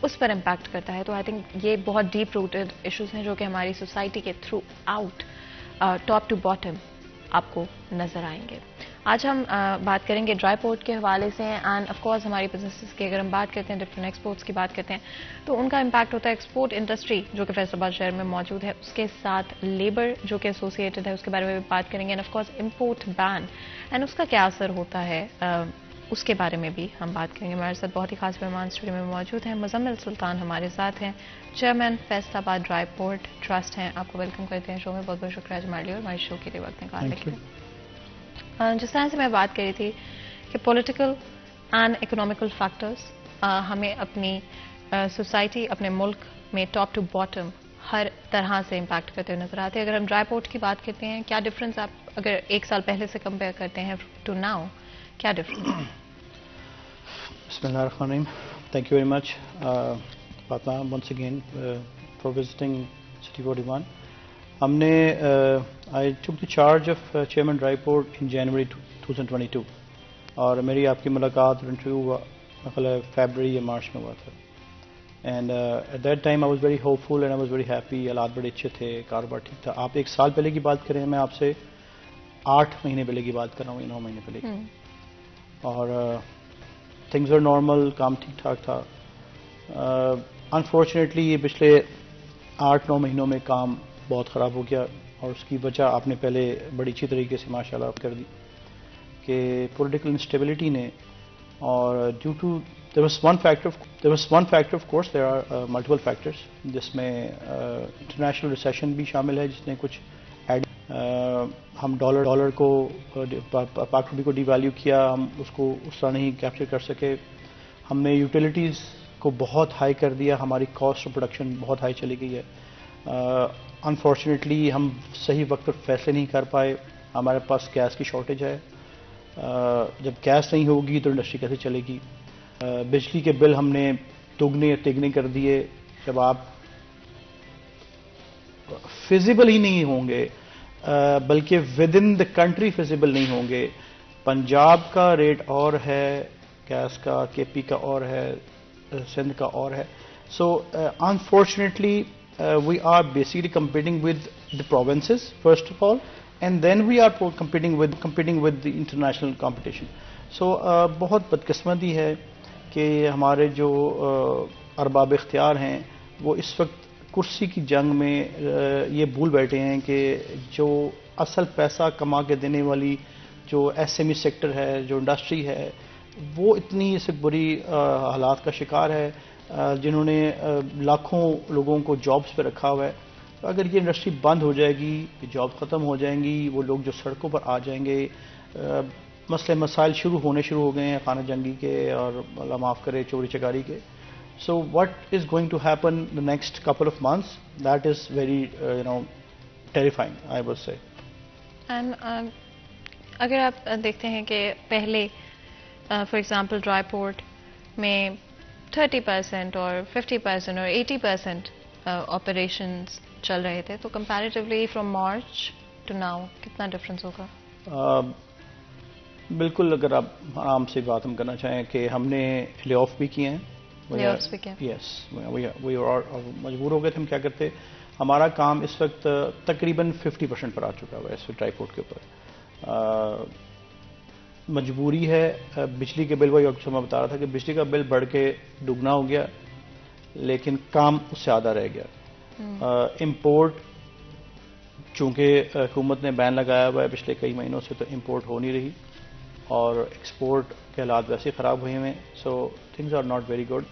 اس پر امپیکٹ کرتا ہے. تو آئی تھنک یہ بہت ڈیپ روٹڈ ایشوز ہیں جو کہ ہماری سوسائٹی کے throughout top to bottom آپ کو نظر آئیں گے. آج ہم بات کریں گے ڈرائی پورٹ کے حوالے سے, اینڈ آف کورس ہماری بزنسز کی اگر ہم بات کرتے ہیں ڈفرینٹ ایکسپورٹس کی بات کرتے ہیں تو ان کا امپیکٹ ہوتا ہے ایکسپورٹ انڈسٹری جو کہ فیصل آباد شہر میں موجود ہے, اس کے ساتھ لیبر جو کہ ایسوسیٹڈ ہے اس کے بارے میں بھی بات کریں گے, and of course import ban and اس کا کیا اثر ہوتا ہے اس کے بارے میں بھی ہم بات کریں گے. ہمارے ساتھ بہت ہی خاص مہمان اسٹوڈیو میں موجود ہیں. مزمل سلطان ہمارے ساتھ ہیں, چیئرمین فیصل آباد ڈرائی پورٹ ٹرسٹ ہیں. آپ کو ویلکم کرتے ہیں شو میں. بہت بہت شکریہ آج ہمارے لیے اور ہمارے شو کے لیے وقت نکالنے کے لیے. جس طرح سے میں بات کر رہی تھی کہ پولیٹیکل اینڈ اکنامیکل فیکٹرز ہمیں اپنی سوسائٹی, اپنے ملک میں ٹاپ ٹو باٹم ہر طرح سے امپیکٹ کرتے ہوئے نظر آتے ہیں. اگر ہم ڈرائی پورٹ کی بات کرتے ہیں, کیا ڈفرینس آپ اگر 1 سال پہلے سے کمپیئر کرتے ہیں ٹو ناؤ, کیا ڈفرینس ہے؟ بسم اللہ الرحمن الرحیم. Thank you very much Fatima once again for visiting city 41. ہم نے I took the charge of chairman dry port in January 2022 اور میری آپ کی ملاقات انٹرویو ہوا مطلب فیبرری یا مارچ میں ہوا تھا. And at that time I was very hopeful and I was very happy. حالات بڑے اچھے تھے, کاروبار ٹھیک تھا. آپ 1 سال پہلے کی بات کریں, میں آپ سے 8 مہینے پہلے کی بات کر رہا ہوں, 9 مہینے پہلے کی. اور تھنگز آر نارمل, کام ٹھیک ٹھاک تھا. انفارچونیٹلی یہ پچھلے 8-9 مہینوں میں کام بہت خراب ہو گیا, اور اس کی وجہ آپ نے پہلے بڑی اچھی طریقے سے ماشاء اللہ کر دی کہ پولیٹیکل انسٹیبلٹی نے, اور due to there was one factor of course, there are multiple factors, جس میں انٹرنیشنل ریسیشن بھی شامل ہے جس نے کچھ ہم ڈالر کو پاک روپی کو ڈی ویلیو کیا, ہم اس کو اس طرح نہیں کیپچر کر سکے. ہم نے یوٹیلیٹیز کو بہت ہائی کر دیا, ہماری کاسٹ آف پروڈکشن بہت ہائی چلی گئی ہے. انفارچونیٹلی ہم صحیح وقت پر فیصلے نہیں کر پائے. ہمارے پاس گیس کی شارٹیج ہے, جب گیس نہیں ہوگی تو انڈسٹری کیسے چلے گی. بجلی کے بل ہم نے دگنے تگنے کر دیے. جب آپ فیزیبل ہی نہیں ہوں گے, بلکہ with in the country feasible نہیں ہوں گے. پنجاب کا ریٹ اور ہے گیس کا, کے پی کا اور ہے, سندھ کا اور ہے. سو unfortunately we are basically competing with the provinces first of all, and then we are competing with the international competition. So بہت بدقسمتی ہے کہ ہمارے جو ارباب اختیار ہیں وہ اس وقت کرسی کی جنگ میں یہ بھول بیٹھے ہیں کہ جو اصل پیسہ کما کے دینے والی جو ایس ایم ای سیکٹر ہے، جو انڈسٹری ہے، وہ اتنی اس بری حالات کا شکار ہے، جنہوں نے لاکھوں لوگوں کو جابز پہ رکھا ہوا ہے. اگر یہ انڈسٹری بند ہو جائے گی، جاب ختم ہو جائیں گی، وہ لوگ جو سڑکوں پر آ جائیں گے، مسئلے مسائل شروع ہو گئے ہیں خانہ جنگی کے اور اللہ معاف کرے چوری چکاری کے. So what is going to happen the next couple of months? That is very, terrifying, I would say. And اگر آپ دیکھتے ہیں کہ پہلے فار ایگزامپل ڈرائی پورٹ میں 30% اور 50% اور 80% آپریشنس چل رہے تھے، تو comparatively from March to now کتنا ڈفرینس ہوگا؟ بالکل، اگر آپ آرام سے بات ہم کرنا چاہیں کہ ہم نے لے آف بھی کیے ہیں. یس، مجبور ہو گئے تھے. ہم کیا کرتے، ہمارا کام اس وقت تقریباً 50% پر آ چکا ہوا ہے اس وقت ٹرائی پورٹ کے اوپر. مجبوری ہے. بجلی کے بل، وہی آپ میں بتا رہا تھا کہ بجلی کا بل بڑھ کے دگنا ہو گیا، لیکن کام اس سے آدھا رہ گیا. امپورٹ چونکہ حکومت نے بین لگایا ہوا ہے پچھلے کئی مہینوں سے، تو امپورٹ ہو نہیں رہی اور ایکسپورٹ کے حالات ویسے خراب ہوئے ہیں. So things are not very good,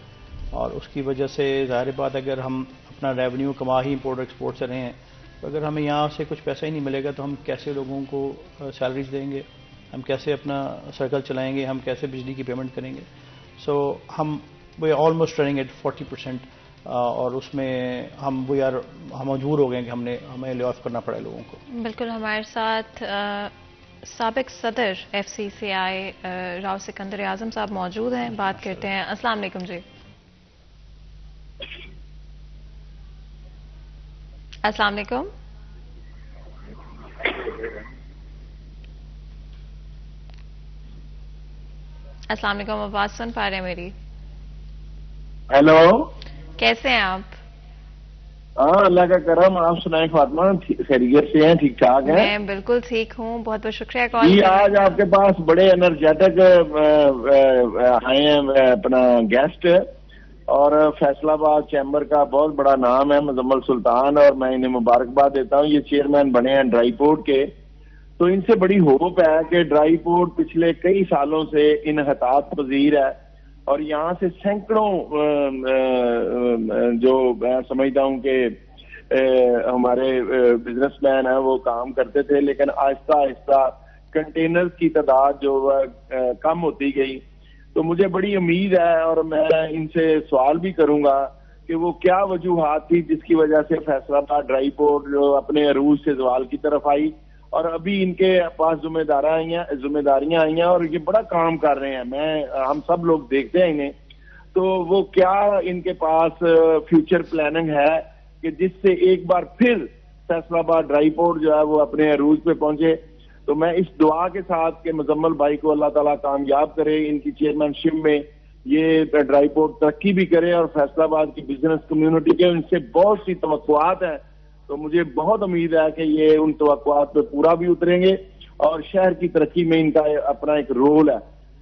اور اس کی وجہ سے ظاہر بات اگر ہم اپنا ریونیو کما ہی امپورٹ اور ایکسپورٹ سے رہے ہیں، تو اگر ہمیں یہاں سے کچھ پیسہ ہی نہیں ملے گا تو ہم کیسے لوگوں کو سیلریز دیں گے، ہم کیسے اپنا سرکل چلائیں گے، ہم کیسے بجلی کی پیمنٹ کریں گے. سو ہم we are almost running at 40%، اور اس میں ہم مجبور ہو گئے کہ ہمیں لے آف کرنا پڑا ہے لوگوں کو. بالکل. ہمارے ساتھ سابق صدر ایف سی سی آئی راؤ سکندر اعظم صاحب موجود ہیں، بات کرتے ہیں. السلام علیکم جی. السلام علیکم. السلام علیکم، آواز سن پا رہے ہیں میری؟ ہیلو، کیسے ہیں آپ؟ ہاں اللہ کا کرم. آپ سنائیں فاطمہ، خیریت سے ہیں؟ ٹھیک ٹھاک ہیں؟ میں بالکل ٹھیک ہوں، بہت بہت شکریہ کال جی. کرنے کا. آج آپ کے پاس بڑے انرجیٹک آئے ہیں اپنا گیسٹ، اور فیصلہ آباد چیمبر کا بہت بڑا نام ہے مزمل سلطان، اور میں انہیں مبارکباد دیتا ہوں. یہ چیئرمین بنے ہیں ڈرائی پورٹ کے، تو ان سے بڑی ہوپ ہے کہ ڈرائی پورٹ پچھلے کئی سالوں سے انحطاط پذیر ہے، اور یہاں سے سینکڑوں جو میں سمجھتا ہوں کہ ہمارے بزنس مین ہیں وہ کام کرتے تھے، لیکن آہستہ آہستہ کنٹینرز کی تعداد جو کم ہوتی گئی. تو مجھے بڑی امید ہے، اور میں ان سے سوال بھی کروں گا کہ وہ کیا وجوہات تھی جس کی وجہ سے فیصلہ آباد ڈرائی پورٹ جو اپنے عروج سے زوال کی طرف آئی، اور ابھی ان کے پاس ذمہ داریاں آئی ہیں اور یہ بڑا کام کر رہے ہیں. ہم سب لوگ دیکھتے ہیں انہیں. تو وہ کیا ان کے پاس فیوچر پلاننگ ہے کہ جس سے ایک بار پھر فیصلہ آباد ڈرائی پورٹ جو ہے وہ اپنے عروج پہ پہنچے. تو میں اس دعا کے ساتھ کہ مزمل بھائی کو اللہ تعالیٰ کامیاب کرے، ان کی چیئرمین شپ میں یہ ڈرائی پورٹ ترقی بھی کرے، اور فیصلہ آباد کی بزنس کمیونٹی کے ان سے بہت سی توقعات ہیں. تو مجھے بہت امید ہے کہ یہ ان توقعات پہ پورا بھی اتریں گے، اور شہر کی ترقی میں ان کا اپنا ایک رول ہے.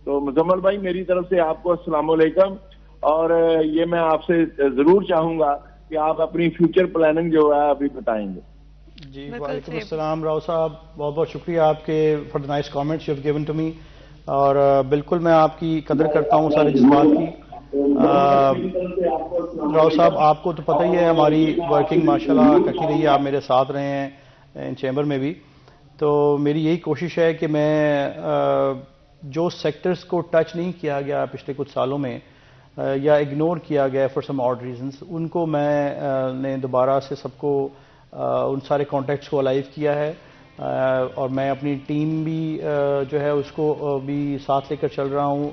تو مزمل بھائی، میری طرف سے آپ کو السلام علیکم، اور یہ میں آپ سے ضرور چاہوں گا کہ آپ اپنی فیوچر پلاننگ جو ہے ابھی بتائیں گے. جی وعلیکم السلام راؤ صاحب، بہت بہت شکریہ آپ کے for the nice comments you have given to me. اور بالکل میں آپ کی قدر کرتا ہوں سارے جذبات کی. راؤ صاحب آپ کو تو پتہ ہی ہے ہماری ورکنگ ماشاءاللہ کٹھی رہی ہے، آپ میرے ساتھ رہے ہیں ان چیمبر میں بھی. تو میری یہی کوشش ہے کہ میں جو سیکٹرز کو ٹچ نہیں کیا گیا پچھلے کچھ سالوں میں یا اگنور کیا گیا فار سم آڈ ریزنس، ان کو میں نے دوبارہ سے سب کو ان سارے کانٹیکٹس کو الائیو کیا ہے. اور میں اپنی ٹیم بھی جو ہے اس کو بھی ساتھ لے کر چل رہا ہوں.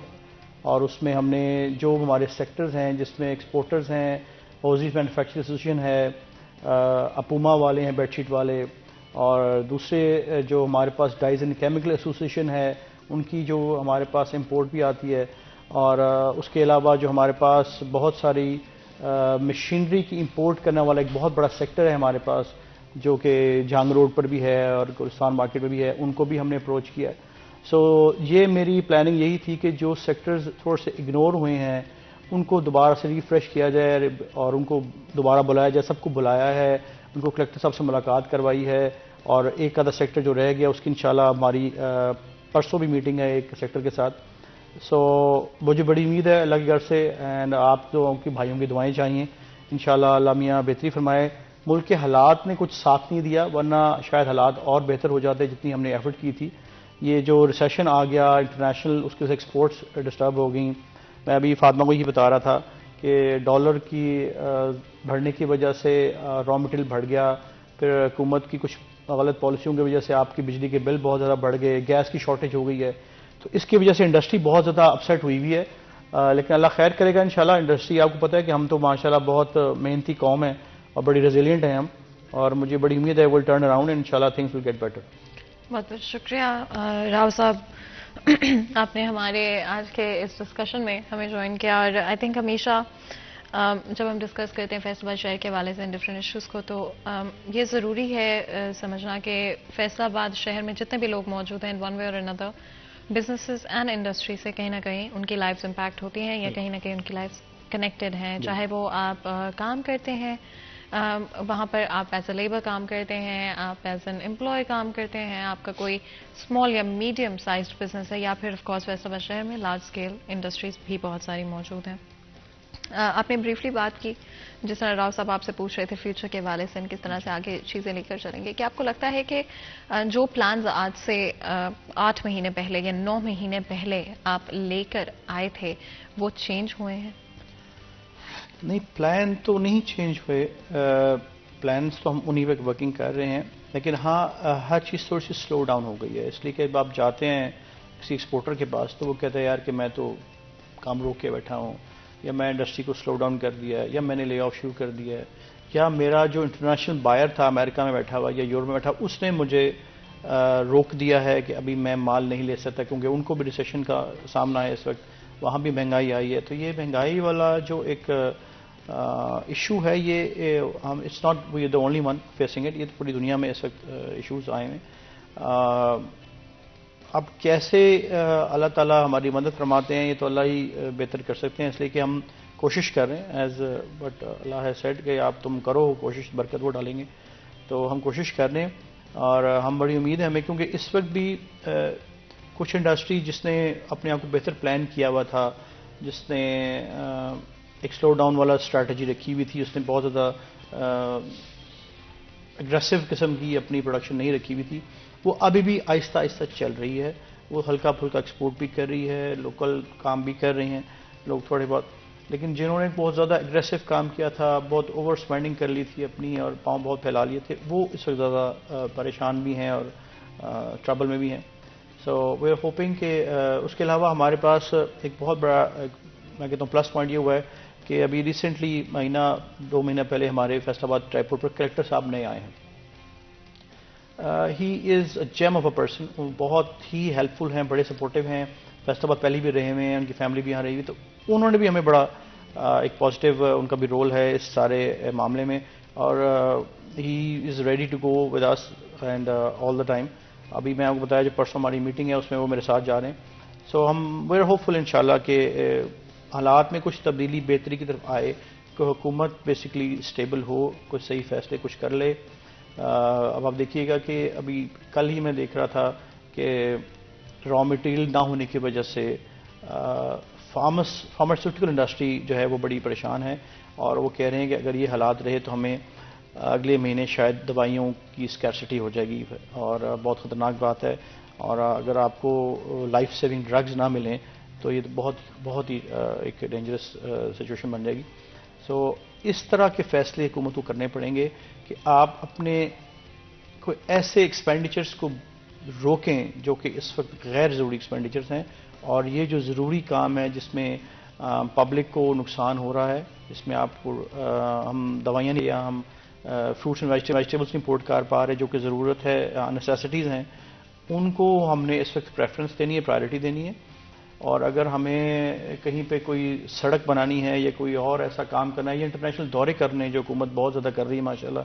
اور اس میں ہم نے جو ہمارے سیکٹرز ہیں جس میں ایکسپورٹرز ہیں، اوزیز مینوفیکچرنگ ایسوسیشن ہے، اپوما والے ہیں بیڈ شیٹ والے، اور دوسرے جو ہمارے پاس ڈائز اینڈ کیمیکل ایسوسیشن ہے ان کی جو ہمارے پاس امپورٹ بھی آتی ہے. اور اس کے علاوہ جو ہمارے پاس بہت ساری مشینری کی امپورٹ کرنے والا ایک بہت بڑا سیکٹر ہے ہمارے پاس، جو کہ جھانگ روڈ پر بھی ہے اور گلستان مارکیٹ میں بھی ہے، ان کو بھی ہم نے اپروچ کیا ہے. سو یہ میری پلاننگ یہی تھی کہ جو سیکٹرز تھوڑے سے اگنور ہوئے ہیں ان کو دوبارہ سے ریفریش کیا جائے اور ان کو دوبارہ بلایا جائے. سب کو بلایا ہے, ان کو کلیکٹر صاحب سے ملاقات کروائی ہے, اور ایک آدھا سیکٹر جو رہ گیا اس کی انشاءاللہ ہماری پرسوں بھی میٹنگ ہے ایک سیکٹر کے ساتھ. سو مجھے بڑی امید ہے اللہ کے گھر سے, اینڈ آپ لوگوں کی بھائیوں کی دعائیں چاہیے. انشاءاللہ اللہ میاں بہتری فرمائے. ملک کے حالات نے کچھ ساتھ نہیں دیا, ورنہ شاید حالات اور بہتر ہو جاتے جتنی ہم نے ایفرٹ کی تھی. یہ جو ریسیشن آ گیا انٹرنیشنل, اس کے ایکسپورٹس ڈسٹرب ہو گئیں. میں ابھی فاطمہ کو یہی بتا رہا تھا کہ ڈالر کی بڑھنے کی وجہ سے را مٹیریل بڑھ گیا, پھر حکومت کی کچھ غلط پالیسیوں کی وجہ سے آپ کی بجلی کے بل بہت زیادہ بڑھ گئے, گیس کی شارٹیج ہو گئی ہے. تو اس کی وجہ سے انڈسٹری بہت زیادہ اپسیٹ ہوئی ہوئی ہے. لیکن اللہ خیر کرے گا انشاءاللہ. انڈسٹری آپ کو پتہ ہے کہ ہم تو ماشاءاللہ بہت محنتی قوم ہیں اور بڑی ریزیلینٹ ہیں ہم, اور مجھے بڑی امید ہے ول ٹرن اراؤنڈ اینڈ انشاءاللہ تھنگس ول گیٹ بیٹر. بہت بہت شکریہ راؤ صاحب, آپ نے ہمارے آج کے اس ڈسکشن میں ہمیں جوائن کیا. اور آئی تھنک ہمیشہ جب ہم ڈسکس کرتے ہیں فیصل آباد شہر کے حوالے سے ڈفرینٹ ایشوز کو, تو یہ ضروری ہے سمجھنا کہ فیصل آباد شہر میں جتنے بھی لوگ موجود ہیں, ون وے اور اندر بزنسز اینڈ انڈسٹری سے کہیں نہ کہیں ان کی لائفز امپیکٹ ہوتی ہیں, یا کہیں نہ کہیں ان کی لائفز کنیکٹڈ ہیں. چاہے وہ آپ کام کرتے ہیں وہاں پر, آپ ایز اے لیبر کام کرتے ہیں, آپ ایز این امپلائی کام کرتے ہیں, آپ کا کوئی اسمال یا میڈیم سائزڈ بزنس ہے, یا پھر آف کورس فیصل آباد شہر میں لارج اسکیل انڈسٹریز بھی بہت ساری موجود ہیں. آپ نے بریفلی بات کی, جس طرح راؤ صاحب آپ سے پوچھ رہے تھے فیوچر کے حوالے سے کس طرح سے آگے چیزیں لے کر چلیں گے. کیا آپ کو لگتا ہے کہ جو پلانز آج سے 8 مہینے پہلے یا 9 مہینے پہلے آپ لے کر آئے تھے وہ چینج ہوئے ہیں؟ نہیں, پلان تو نہیں چینج ہوئے, پلانس تو ہم انہی پہ ورکنگ کر رہے ہیں. لیکن ہاں ہر چیز تھوڑی سی سلو ڈاؤن ہو گئی ہے, اس لیے کہ جب آپ جاتے ہیں کسی ایکسپورٹر کے پاس تو وہ کہتا ہے یار کہ میں تو کام روک کے بیٹھا ہوں, یا میں انڈسٹری کو سلو ڈاؤن کر دیا ہے, یا میں نے لے آف شروع کر دیا ہے, یا میرا جو انٹرنیشنل بائر تھا امریکہ میں بیٹھا ہوا یا یورپ میں بیٹھا اس نے مجھے روک دیا ہے کہ ابھی میں مال نہیں لے سکتا, کیونکہ ان کو بھی ریسیشن کا سامنا ہے اس وقت, وہاں بھی مہنگائی آئی ہے. تو یہ مہنگائی والا جو ایک ایشو ہے, یہ it's not we the only one facing it, یہ تو پوری دنیا میں اس وقت ایشوز آئے ہیں. اب کیسے اللہ تعالیٰ ہماری مدد فرماتے ہیں یہ تو اللہ ہی بہتر کر سکتے ہیں, اس لیے کہ ہم کوشش کر رہے ہیں as but Allah has said کہ آپ تم کرو کوشش, برکت وہ ڈالیں گے. تو ہم کوشش کر رہے ہیں اور ہم بڑی امید ہے ہمیں, کیونکہ اس وقت بھی کچھ انڈسٹری جس نے اپنے آپ کو بہتر پلان کیا ہوا تھا, جس نے ایک سلو ڈاؤن والا اسٹریٹجی رکھی ہوئی تھی, اس نے بہت زیادہ اگریسو قسم کی اپنی پروڈکشن نہیں رکھی ہوئی تھی, وہ ابھی بھی آہستہ آہستہ چل رہی ہے. وہ ہلکا پھلکا ایکسپورٹ بھی کر رہی ہے, لوکل کام بھی کر رہے ہیں لوگ تھوڑے بہت. لیکن جنہوں نے بہت زیادہ اگریسو کام کیا تھا, بہت اوور اسپینڈنگ کر لی تھی اپنی اور پاؤں بہت پھیلا لیے تھے, وہ اس وقت زیادہ پریشان بھی ہیں اور ٹربل میں بھی ہیں. سو وی آر ہوپنگ کہ اس کے علاوہ ہمارے پاس ایک بہت بڑا میں کہتا ہوں پلس پوائنٹ یہ ہوا ہے کہ ابھی ریسنٹلی 2 مہینہ پہلے ہمارے فیصل آباد ٹرائی پورٹ پر کلیکٹر صاحب نئے آئے ہیں. ہی از اے جیم آف اے پرسن, بہت ہی ہیلپ فل ہیں, بڑے سپورٹیو ہیں. فیصل آباد پہلے بھی رہے ہوئے ہیں, ان کی فیملی بھی یہاں رہی ہوئی, تو انہوں نے بھی ہمیں بڑا ایک پازیٹیو ان کا بھی رول ہے اس سارے معاملے میں, اور ہی is ready to go with us and all the time. ابھی میں آپ کو بتایا جو پرسوں ہماری میٹنگ ہے اس میں وہ میرے ساتھ جا رہے ہیں. سو ہم وی آر ہوپ فل انشاءاللہ کہ حالات میں کچھ تبدیلی بہتری کی طرف آئے, کہ حکومت بیسکلی اسٹیبل ہو, کچھ صحیح فیصلے کچھ کر لے. اب آپ دیکھیے گا کہ ابھی کل ہی میں دیکھ رہا تھا کہ را مٹیریل نہ ہونے کی وجہ سے فارماسیوٹیکل انڈسٹری جو ہے وہ بڑی پریشان ہے, اور وہ کہہ رہے ہیں کہ اگر یہ حالات رہے تو ہمیں اگلے مہینے شاید دوائیوں کی اسکیرسٹی ہو جائے گی, اور بہت خطرناک بات ہے. اور اگر آپ کو لائف سیونگ ڈرگز نہ ملیں تو یہ بہت ہی ایک ڈینجرس سچویشن بن جائے گی. سو اس طرح کے فیصلے حکومت کو کرنے پڑیں گے کہ آپ اپنے کوئی ایسے ایکسپینڈیچرز کو روکیں جو کہ اس وقت غیر ضروری ایکسپینڈیچرز ہیں, اور یہ جو ضروری کام ہے جس میں پبلک کو نقصان ہو رہا ہے, جس میں آپ کو ہم دوائیاں نہیں, یا ہم فروٹس اینڈ ویجیٹیبلس امپورٹ کر پا رہے جو کہ ضرورت ہے, نیسیسٹیز ہیں, ان کو ہم نے اس وقت پریفرنس دینی ہے, پرائرٹی دینی ہے. اور اگر ہمیں کہیں پہ کوئی سڑک بنانی ہے یا کوئی اور ایسا کام کرنا ہے, یا انٹرنیشنل دورے کرنے جو حکومت بہت زیادہ کر رہی ہے ماشاءاللہ,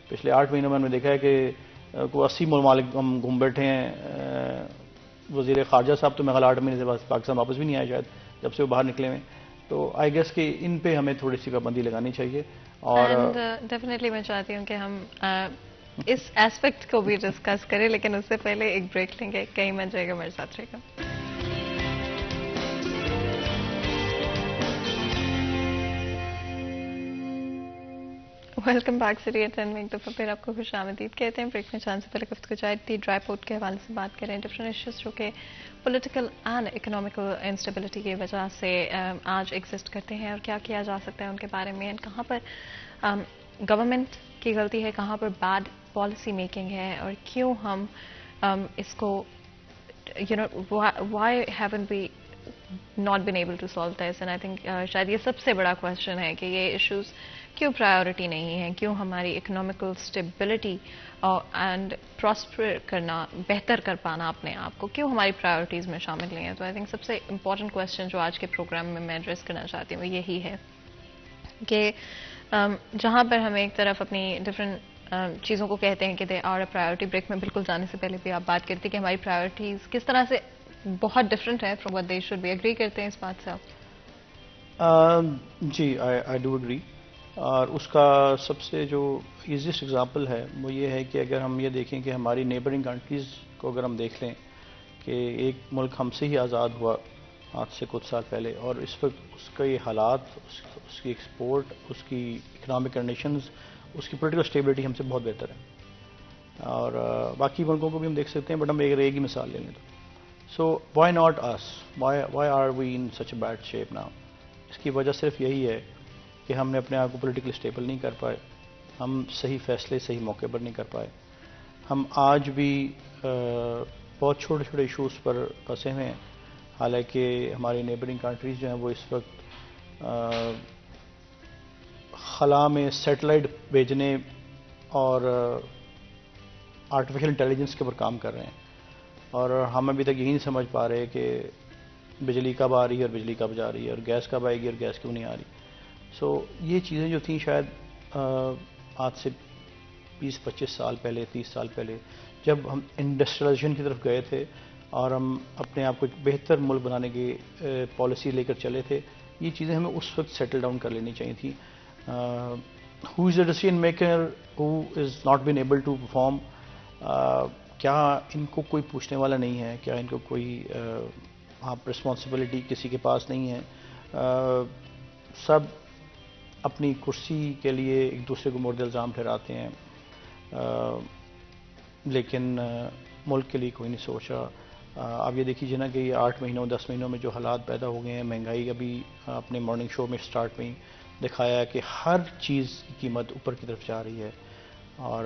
پچھلے 8 مہینوں میں ہم نے دیکھا ہے کہ کوئی 80 ممالک ہم گھوم بیٹھے ہیں. وزیر خارجہ صاحب تو میرے خیال 8 مہینے سے پاکستان واپس بھی نہیں آئے شاید, جب سے وہ باہر نکلے ہوئے. تو آئی گیس کہ ان پہ ہمیں تھوڑی سی پابندی لگانی چاہیے. اور ڈیفینیٹلی میں چاہتی ہوں کہ ہم اس ایسپیکٹ کو بھی ڈسکس کریں، لیکن اس سے پہلے ایک بریک لیں گے. کہیں مت جائے گا، میرے ساتھ رہے گا. ویلکم بیک سٹی ایٹ 10 میں ایک دفعہ پھر آپ کو خوش آمدید کہتے ہیں. بریک میں چاند سے پہلے گفتگو جاری تھی ڈرائی پورٹ کے حوالے سے بات کریں. ڈفرینٹ ایشوز جو کہ پولیٹیکل اینڈ اکنامیکل انسٹیبلٹی کی وجہ سے آج ایگزسٹ کرتے ہیں، اور کیا کیا جا سکتا ہے ان کے بارے میں، کہاں پر گورنمنٹ کی غلطی ہے، کہاں پر بیڈ پالیسی میکنگ ہے، اور کیوں ہم اس کو why haven't be not been able to solve this. And I think شاید یہ سب سے بڑا کوشچن ہے کہ یہ ایشوز کیوں پرائیورٹی نہیں ہیں، کیوں ہماری اکنامیکل اسٹیبلٹی اینڈ پراسپر کرنا، بہتر کر پانا اپنے آپ کو، کیوں ہماری پرائیورٹیز میں شامل نہیں ہے. تو آئی تھنک سب سے امپورٹنٹ کوشچن جو آج کے پروگرام میں ایڈریس کرنا چاہتی ہوں وہ یہی ہے کہ جہاں پر ہم ایک طرف اپنی ڈفرینٹ چیزوں کو کہتے ہیں کہ they are a priority. Break میں بالکل جانے سے پہلے بھی آپ بات کرتی کہ ہماری پرائیورٹیز کس طرح سے بہت ڈفرینٹ ہے from what they should be. Agree کرتے ہیں اس بات سے آپ؟ جی آئی ڈو ایگری. اور اس کا سب سے جو ایزیسٹ ایگزامپل ہے وہ یہ ہے کہ اگر ہم یہ دیکھیں کہ ہماری نیبرنگ کنٹریز کو اگر ہم دیکھ لیں کہ ایک ملک ہم سے ہی آزاد ہوا آج سے کچھ سال پہلے، اور اس وقت اس کا یہ حالات، اس کی ایکسپورٹ، اس کی اکنامک کنڈیشنز، اس کی پولیٹیکل اسٹیبلٹی ہم سے بہت بہتر ہے. اور باقی ملکوں کو بھی ہم دیکھ سکتے ہیں، بٹ ہم ایک ہی مثال لے لیں تو so why not us, why are we in such a bad shape now. اس کی وجہ صرف یہی ہے کہ ہم نے اپنے آپ کو پولیٹیکلی اسٹیبل نہیں کر پائے، ہم صحیح فیصلے صحیح موقع پر نہیں کر پائے. ہم آج بھی بہت چھوٹے چھوٹے ایشوز پر پھنسے ہوئے ہیں، حالانکہ ہماری نیبرنگ کنٹریز جو ہیں وہ اس وقت خلا میں سیٹلائٹ بھیجنے اور آرٹیفیشل انٹیلیجنس کے اوپر کام کر رہے ہیں، اور ہم ابھی تک یہی نہیں سمجھ پا رہے کہ بجلی کب آ رہی ہے اور بجلی کب جا رہی ہے، اور گیس کب آئے گی اور گیس کیوں نہیں آ رہی. سو یہ چیزیں جو تھیں شاید آج سے 20-25 سال پہلے، 30 سال پہلے، جب ہم انڈسٹریلائزیشن کی طرف گئے تھے اور ہم اپنے آپ کو ایک بہتر ملک بنانے کی پالیسی لے کر چلے تھے، یہ چیزیں ہمیں اس وقت سیٹل ڈاؤن کر لینی چاہیے تھیں. Who is a decision maker who is not been able to perform. کیا ان کو کوئی پوچھنے والا نہیں ہے؟ کیا ان کو کوئی آپ رسپانسبلٹی کسی کے پاس نہیں ہے؟ سب اپنی کرسی کے لیے ایک دوسرے کو مورد الزام ٹھہراتے ہیں، لیکن ملک کے لیے کوئی نہیں سوچ رہا. آپ یہ دیکھیے نا کہ یہ 8 مہینوں 10 مہینوں میں جو حالات پیدا ہو گئے ہیں، مہنگائی ابھی اپنے مارننگ شو میں سٹارٹ میں دکھایا ہے کہ ہر چیز کی قیمت اوپر کی طرف جا رہی ہے. اور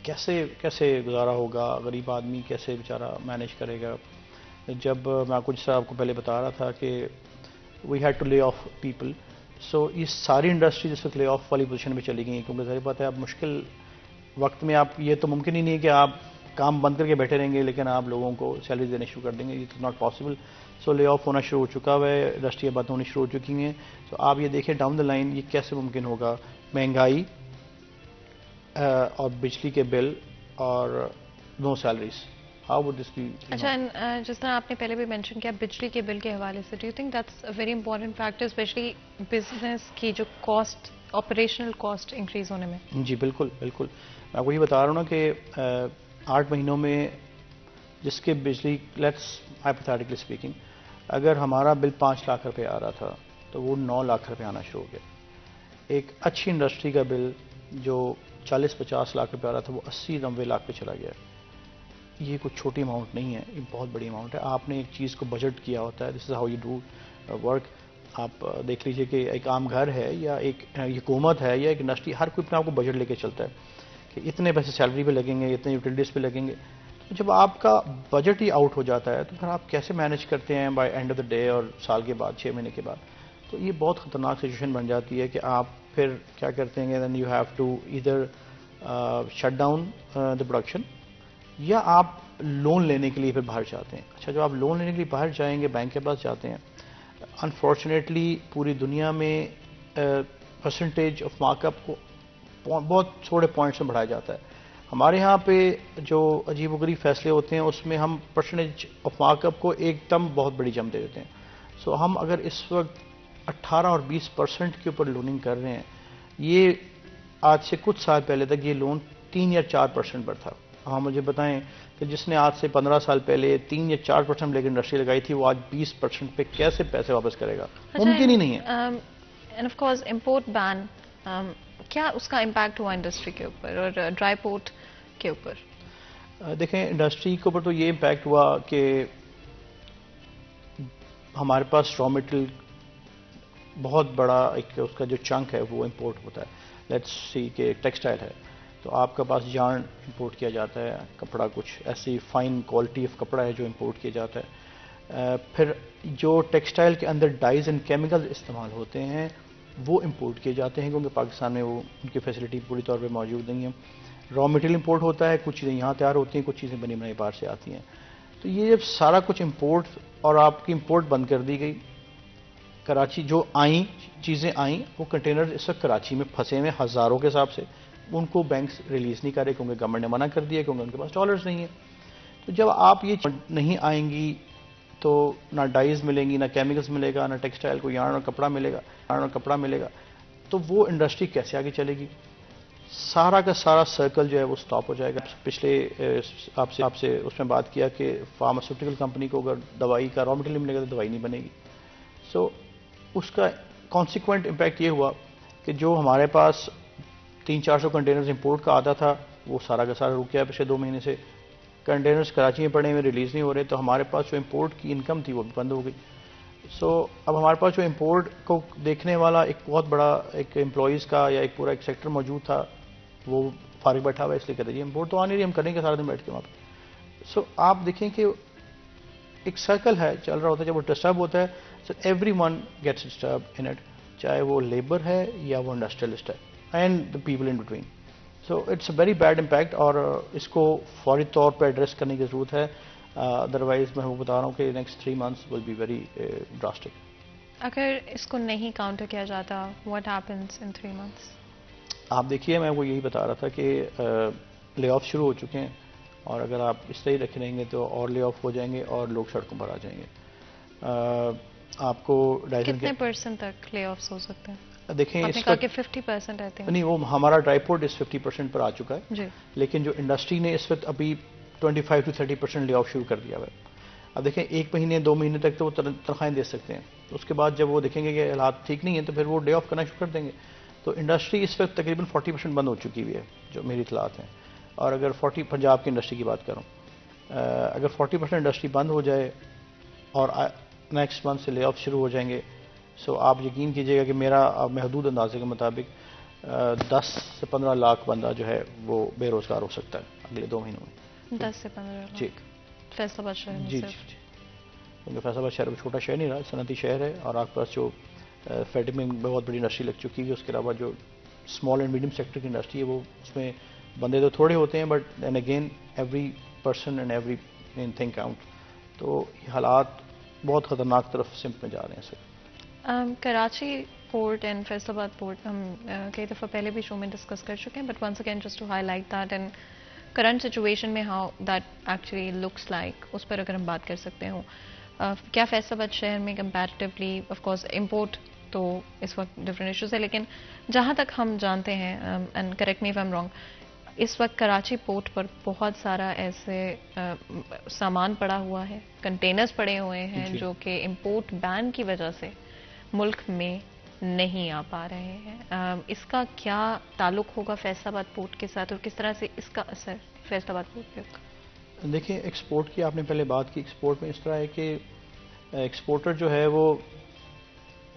کیسے گزارا ہوگا؟ غریب آدمی کیسے بیچارہ مینیج کرے گا؟ جب میں آپ کو جس طرح آپ کو پہلے بتا رہا تھا کہ we had to lay off people, سو یہ ساری انڈسٹری جس وقت لے آف والی پوزیشن میں چلی گئی، کیونکہ ظاہر بات ہے اب مشکل وقت میں آپ یہ تو ممکن ہی نہیں ہے کہ آپ کام بند کر کے بیٹھے رہیں گے لیکن آپ لوگوں کو سیلری دینے شروع کر دیں گے. It is not possible. So layoff ہونا شروع ہو چکا ہے، انڈسٹری بند ہونی شروع ہو چکی ہیں. سو آپ یہ دیکھیں ڈاؤن دا لائن یہ کیسے ممکن ہوگا؟ مہنگائی اور بجلی کے بل اور no salaries, how would this be? اچھا، جس طرح آپ نے پہلے بھی مینشن کیا بجلی کے بل کے حوالے سے، do you think that's a very important factor especially business کی جو کاسٹ، آپریشنل کاسٹ انکریز ہونے میں؟ جی بالکل بالکل. میں آپ کو یہ بتا رہا ہوں نا کہ 8 مہینوں میں جس کے بجلی، لیٹس ہائپوتھیٹیکلی اسپیکنگ، اگر ہمارا بل 5 لاکھ روپے آ رہا تھا تو وہ 9 لاکھ روپے آنا شروع ہو گیا. ایک اچھی انڈسٹری کا بل جو 40-50 لاکھ روپے آ رہا تھا وہ 80-90 لاکھ پہ چلا گیا. یہ کوئی چھوٹی اماؤنٹ نہیں ہے، یہ بہت بڑی اماؤنٹ ہے. آپ نے ایک چیز کو بجٹ کیا ہوتا ہے، this is how you do work. آپ دیکھ لیجئے کہ ایک عام گھر ہے یا ایک حکومت ہے یا ایک انڈسٹری، ہر کوئی اپنے آپ کو بجٹ لے کے چلتا ہے کہ اتنے پیسے سیلری پہ لگیں گے، اتنے یوٹیلیٹیز پہ لگیں گے. تو جب آپ کا بجٹ ہی آؤٹ ہو جاتا ہے تو پھر آپ کیسے مینیج کرتے ہیں by and of the day اور سال کے بعد 6 مہینے کے بعد؟ تو یہ بہت خطرناک سچویشن بن جاتی ہے کہ آپ پھر کیا کرتے ہیں، then you have to either shut down the production, یا آپ لون لینے کے لیے پھر باہر جاتے ہیں. اچھا، جو آپ لون لینے کے لیے باہر جائیں گے، بینک کے پاس جاتے ہیں، انفارچونیٹلی پوری دنیا میں پرسنٹیج آف مارک اپ کو بہت تھوڑے پوائنٹس میں بڑھایا جاتا ہے. ہمارے ہاں پہ جو عجیب و غریب فیصلے ہوتے ہیں اس میں ہم پرسنٹیج آف مارک اپ کو ایک دم بہت بڑی جم دے دیتے ہیں. سو ہم اگر اس وقت 18 اور 20% کے اوپر لوننگ کر رہے ہیں، یہ آج سے کچھ سال پہلے تک یہ لون 3 یا 4% پر تھا. ہاں مجھے بتائیں کہ جس نے آج سے 15 سال پہلے 3 یا 4% لے کے انڈسٹری لگائی تھی، وہ آج 20% پہ کیسے پیسے واپس کرے گا؟ ممکن ہی نہیں ہے. اینڈ آف کورس امپورٹ بین، کیا اس کا امپیکٹ ہوا انڈسٹری کے اوپر اور ڈرائی پورٹ کے اوپر؟ دیکھیں انڈسٹری کے اوپر تو یہ امپیکٹ ہوا کہ ہمارے پاس را مٹیریل بہت بڑا ایک اس کا جو چنک ہے وہ امپورٹ ہوتا ہے. لیٹس سی کہ ٹیکسٹائل ہے تو آپ کے پاس یارن امپورٹ کیا جاتا ہے، کپڑا کچھ ایسی فائن کوالٹی آف کپڑا ہے جو امپورٹ کیا جاتا ہے. پھر جو ٹیکسٹائل کے اندر ڈائز اینڈ کیمیکل استعمال ہوتے ہیں وہ امپورٹ کیے جاتے ہیں، کیونکہ پاکستان میں وہ ان کی فیسلٹی پوری طور پہ موجود نہیں ہے. را مٹیریل امپورٹ ہوتا ہے، کچھ چیزیں یہاں تیار ہوتی ہیں، کچھ چیزیں بنی بنائی باہر سے آتی ہیں. تو یہ جب سارا کچھ امپورٹ اور آپ کی امپورٹ بند کر دی گئی، کراچی جو چیزیں آئیں وہ کنٹینر اس وقت کراچی میں پھنسے ہوئے ہزاروں کے حساب سے، ان کو بینکس ریلیز نہیں کر رہے کیونکہ گورنمنٹ نے منع کر دیا کیونکہ ان کے پاس ڈالرز نہیں ہیں. تو جب آپ یہ نہیں آئیں گی تو نہ ڈائز ملیں گی، نہ کیمیکلز ملے گا، نہ ٹیکسٹائل کو یارن اور کپڑا ملے گا، تو وہ انڈسٹری کیسے آگے چلے گی؟ سارا کا سارا سرکل جو ہے وہ سٹاپ ہو جائے گا. پچھلے آپ سے اس میں بات کیا کہ فارماسیوٹیکل کمپنی کو اگر دوائی کا را مٹیریل ملے گا تو دوائی نہیں بنے گی. سو اس کا کانسیکوینٹ امپیکٹ یہ ہوا کہ جو ہمارے پاس 300-400 کنٹینرز امپورٹ کا آتا تھا وہ سارا کا سارا رک گیا پچھلے 2 مہینے سے. کنٹینرز کراچی میں پڑے ہوئے ریلیز نہیں ہو رہے، تو ہمارے پاس جو امپورٹ کی انکم تھی وہ بھی بند ہو گئی. سو اب ہمارے پاس جو امپورٹ کو دیکھنے والا ایک بہت بڑا ایک امپلائیز کا یا ایک پورا ایک سیکٹر موجود تھا، وہ فارغ بیٹھا ہوا ہے، اس لیے کہتے ہیں امپورٹ تو آ نہیں رہی، ہم کریں گے سارا دن بیٹھ کے وہاں پہ. سو آپ دیکھیں کہ ایک سرکل ہے چل رہا ہوتا ہے. جب وہ ڈسٹرب ہوتا ہے so everyone gets disturb in it, چاہے وہ لیبر ہے یا وہ انڈسٹریلسٹ ہے and the people in between. So it's a very bad impact اور اس کو فوری طور پہ ایڈریس کرنے کی ضرورت ہے. ادروائز میں وہ بتا رہا ہوں کہ next 3 months will be very drastic. اگر اس کو نہیں کاؤنٹر کیا جاتا، واٹ ہیپنس ان 3 months؟ آپ دیکھیے میں وہ یہی بتا رہا تھا کہ لے آف شروع ہو چکے ہیں اور اگر آپ اس طرح رکھ رہیں گے تو اور لے آف ہو جائیں گے اور لوگ سڑکوں پر آ جائیں گے. آپ کو کتنے % تک لے آفس ہو سکتے ہیں؟ دیکھیں آپ نے کہا کہ 50% رہتے ہیں. نہیں، وہ ہمارا ڈرائی پورٹ اس 50% پر آ چکا ہے جی، لیکن جو انڈسٹری نے اس وقت ابھی 25 to 30% لے آف شروع کر دیا ہوا ہے. اب دیکھیں 1 مہینے 2 مہینے تک تو وہ تنخواہیں دے سکتے ہیں، اس کے بعد جب وہ دیکھیں گے کہ حالات ٹھیک نہیں ہیں تو پھر وہ ڈے آف کرنا شروع کر دیں گے. تو انڈسٹری اس وقت تقریباً 40% بند ہو چکی ہوئی ہے جو میری اطلاعات ہیں. اور اگر پنجاب کی انڈسٹری کی بات کروں، اگر 40% انڈسٹری بند ہو جائے اور نیکسٹ منتھ سے لے آف شروع ہو جائیں گے، سو آپ یقین کیجئے گا کہ میرا محدود اندازے کے مطابق 10 سے 15 لاکھ بندہ جو ہے وہ بے روزگار ہو سکتا ہے اگلے 2 مہینوں میں. 10 سے 15 لاکھ؟ جی، فیصل آباد شہر میں؟ جی جی جی، کیونکہ فیصل آباد شہر چھوٹا شہر نہیں رہا، صنعتی شہر ہے اور آپ کے پاس جو فیڈ میں بہت بڑی انڈسٹری لگ چکی ہے. اس کے علاوہ جو اسمال اینڈ میڈیم سیکٹر کی انڈسٹری ہے وہ اس میں بندے تو تھوڑے ہوتے ہیں but then again every person and everything count. تو یہ حالات بہت خطرناک طرف سمت میں جا رہے ہیں. سر کراچی پورٹ اینڈ فیصل آباد پورٹ ہم کئی دفعہ پہلے بھی شو میں ڈسکس کر چکے ہیں، but once again just to highlight that and current situation میں how that actually looks like, اس پر اگر ہم بات کر سکتے ہوں. کیا فیصل آباد شہر میں کمپیریٹیولی آف کورس امپورٹ تو اس وقت ڈفرینٹ ایشوز ہے، لیکن جہاں تک ہم جانتے ہیں and correct me if I am wrong, اس وقت کراچی پورٹ پر بہت سارا ایسے سامان پڑا ہوا ہے، کنٹینرز پڑے ہوئے ہیں جو کہ امپورٹ بین کی وجہ سے ملک میں نہیں آ پا رہے ہیں. اس کا کیا تعلق ہوگا فیصل آباد پورٹ کے ساتھ اور کس طرح سے اس کا اثر فیصل آباد پورٹ پہ ہوگا؟ دیکھیں ایکسپورٹ کی آپ نے پہلے بات کی. ایکسپورٹ میں اس طرح ہے کہ ایکسپورٹر جو ہے وہ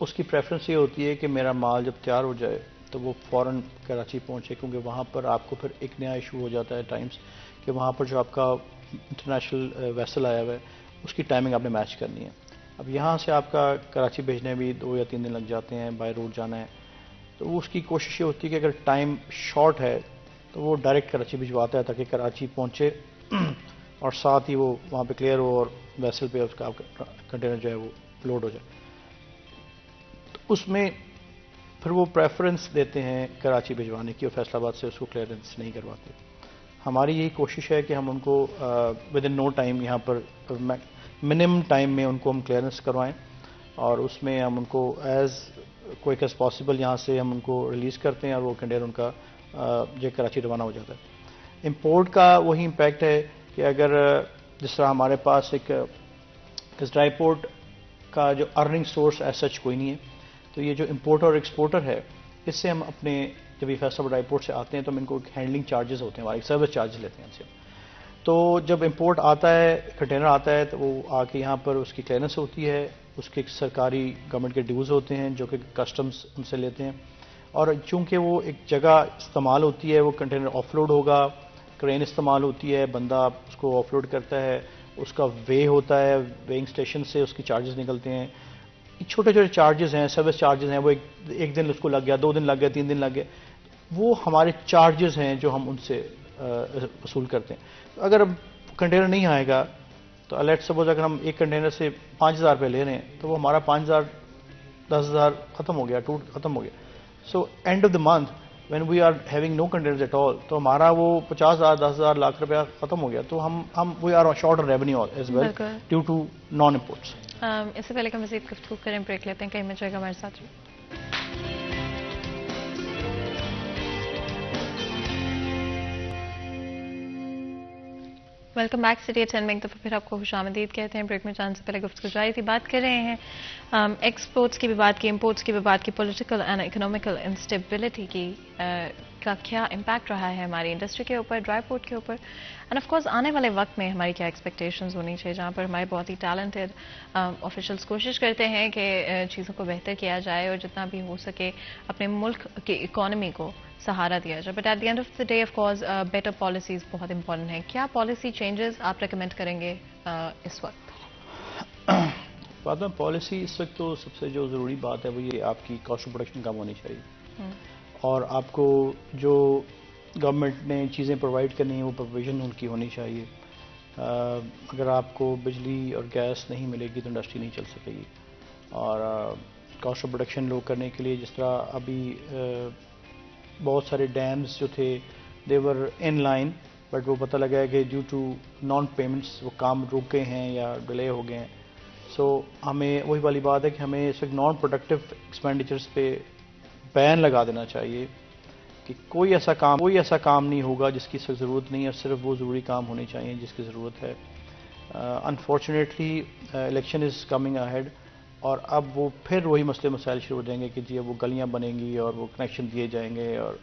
اس کی پریفرنس یہ ہوتی ہے کہ میرا مال جب تیار ہو جائے تو وہ فوراً کراچی پہنچے، کیونکہ وہاں پر آپ کو پھر ایک نیا ایشو ہو جاتا ہے ٹائمز کہ وہاں پر جو آپ کا انٹرنیشنل ویسل آیا ہوا ہے اس کی ٹائمنگ آپ نے میچ کرنی ہے. اب یہاں سے آپ کا کراچی بھیجنے بھی 2 یا 3 دن لگ جاتے ہیں، بائی روڈ جانا ہے، تو وہ اس کی کوشش یہ ہوتی ہے کہ اگر ٹائم شارٹ ہے تو وہ ڈائریکٹ کراچی بھجواتا ہے تاکہ کراچی پہنچے اور ساتھ ہی وہ وہاں پہ کلیئر ہو اور ویسل پہ اس کا کنٹینر جو ہے وہ لوڈ ہو جائے. تو اس میں پھر وہ پریفرنس دیتے ہیں کراچی بھجوانے کی اور فیصل آباد سے اس کو کلیئرنس نہیں کرواتے. ہماری یہی کوشش ہے کہ ہم ان کو ود ان نو ٹائم یہاں پر منیمم ٹائم میں ان کو ہم کلیئرنس کروائیں اور اس میں ہم ان کو ایز کوئک ایز پاسبل یہاں سے ہم ان کو ریلیز کرتے ہیں اور وہ کنٹینر ان کا جو کراچی روانہ ہو جاتا ہے. امپورٹ کا وہی امپیکٹ ہے کہ اگر جس طرح ہمارے پاس ایک ڈرائی پورٹ کا جو ارننگ سورس ایز سچ کوئی نہیں ہے، تو یہ جو امپورٹر اور ایکسپورٹر ہے اس سے ہم اپنے جب یہ فیصل ڈرائی پورٹ سے آتے ہیں تو ہم ان کو ہینڈلنگ چارجز ہوتے ہیں، ہمارے سروس چارجز لیتے ہیں ان سے. تو جب امپورٹ آتا ہے کنٹینر آتا ہے تو وہ آ کے یہاں پر اس کی کلیئرنس ہوتی ہے، اس کے سرکاری گورنمنٹ کے ڈیوز ہوتے ہیں جو کہ کسٹمز ان سے لیتے ہیں. اور چونکہ وہ ایک جگہ استعمال ہوتی ہے، وہ کنٹینر آف لوڈ ہوگا، کرین استعمال ہوتی ہے، بندہ اس کو آف لوڈ کرتا ہے، اس کا وے ہوتا ہے، ویئنگ اسٹیشن سے اس کی چارجز نکلتے ہیں. چھوٹے چھوٹے چارجز ہیں، سروس چارجز ہیں، وہ ایک دن اس کو لگ گیا، 2 دن لگ گیا، 3 دن لگ گئے، وہ ہمارے چارجز ہیں جو ہم ان سے وصول کرتے ہیں. اگر کنٹینر نہیں آئے گا تو لیٹ سپوز اگر ہم ایک کنٹینر سے 5,000 روپے لے رہے ہیں تو وہ ہمارا 5,000 10,000 ختم ہو گیا، ختم ہو گیا. So end of the month when we are having no containers at all تو ہمارا وہ 50,000 10,000 لاکھ روپیہ ختم ہو گیا. تو ہم we are short on revenue as well due to non imports. اس سے پہلے کہ مزید گفتگو کریں بریک لیتے ہیں، کہیں میں جائے گا ہمارے ساتھ. ویلکم بیک سٹی ایٹ 10 میں ایک دفعہ پھر آپ کو خوش آمدید کہتے ہیں. بریک میں جانے سے پہلے گفتگو جاری تھی، بات کر رہے ہیں ایکسپورٹس کی بھی بات کی، امپورٹس کی بھی بات کی، پولیٹیکل اینڈ اکنامیکل انسٹیبلٹی کی کا کیا امپیکٹ رہا ہے ہماری انڈسٹری کے اوپر، ڈرائی پورٹ کے اوپر، اینڈ آف کورس آنے والے وقت میں ہماری کیا ایکسپیکٹیشنز ہونی چاہیے، جہاں پر ہمارے بہت ہی ٹیلنٹڈ آفیشلس کوشش کرتے ہیں کہ چیزوں کو بہتر کیا جائے اور جتنا بھی ہو سکے اپنے ملک کی اکانومی کو سہارا دیا جائے. But at the end of the day of course better policies بہت امپورٹنٹ ہیں. کیا پالیسی چینجز آپ ریکمینڈ کریں گے اس وقت؟ بات میں پالیسی اس وقت تو سب سے جو ضروری بات ہے وہ یہ آپ کی کاسٹ آف پروڈکشن کم ہونی چاہیے، اور آپ کو جو گورنمنٹ نے چیزیں پرووائڈ کرنی ہیں وہ پروویژن ان کی ہونی چاہیے. اگر آپ کو بجلی اور گیس نہیں ملے گی تو انڈسٹری نہیں چل سکے گی. اور کاسٹ آف پروڈکشن لو کرنے کے لیے جس طرح ابھی بہت سارے ڈیمز جو تھے دے ور ان لائن، بٹ وہ پتہ لگا ہے کہ ڈیو ٹو نان پیمنٹس وہ کام رک گئے ہیں یا ڈیلے ہو گئے ہیں. سو ہمیں وہی والی بات ہے کہ ہمیں اس وقت نان پروڈکٹیو ایکسپینڈیچرس پہ بین لگا دینا چاہیے کہ کوئی ایسا کام نہیں ہوگا جس کی ضرورت نہیں ہے، اور صرف وہ ضروری کام ہونے چاہیے جس کی ضرورت ہے. Unfortunately election is coming ahead, اور اب وہ پھر وہی مسئلے مسائل شروع ہو جائیں گے کہ جی اب وہ گلیاں بنیں گی اور وہ کنیکشن دیے جائیں گے اور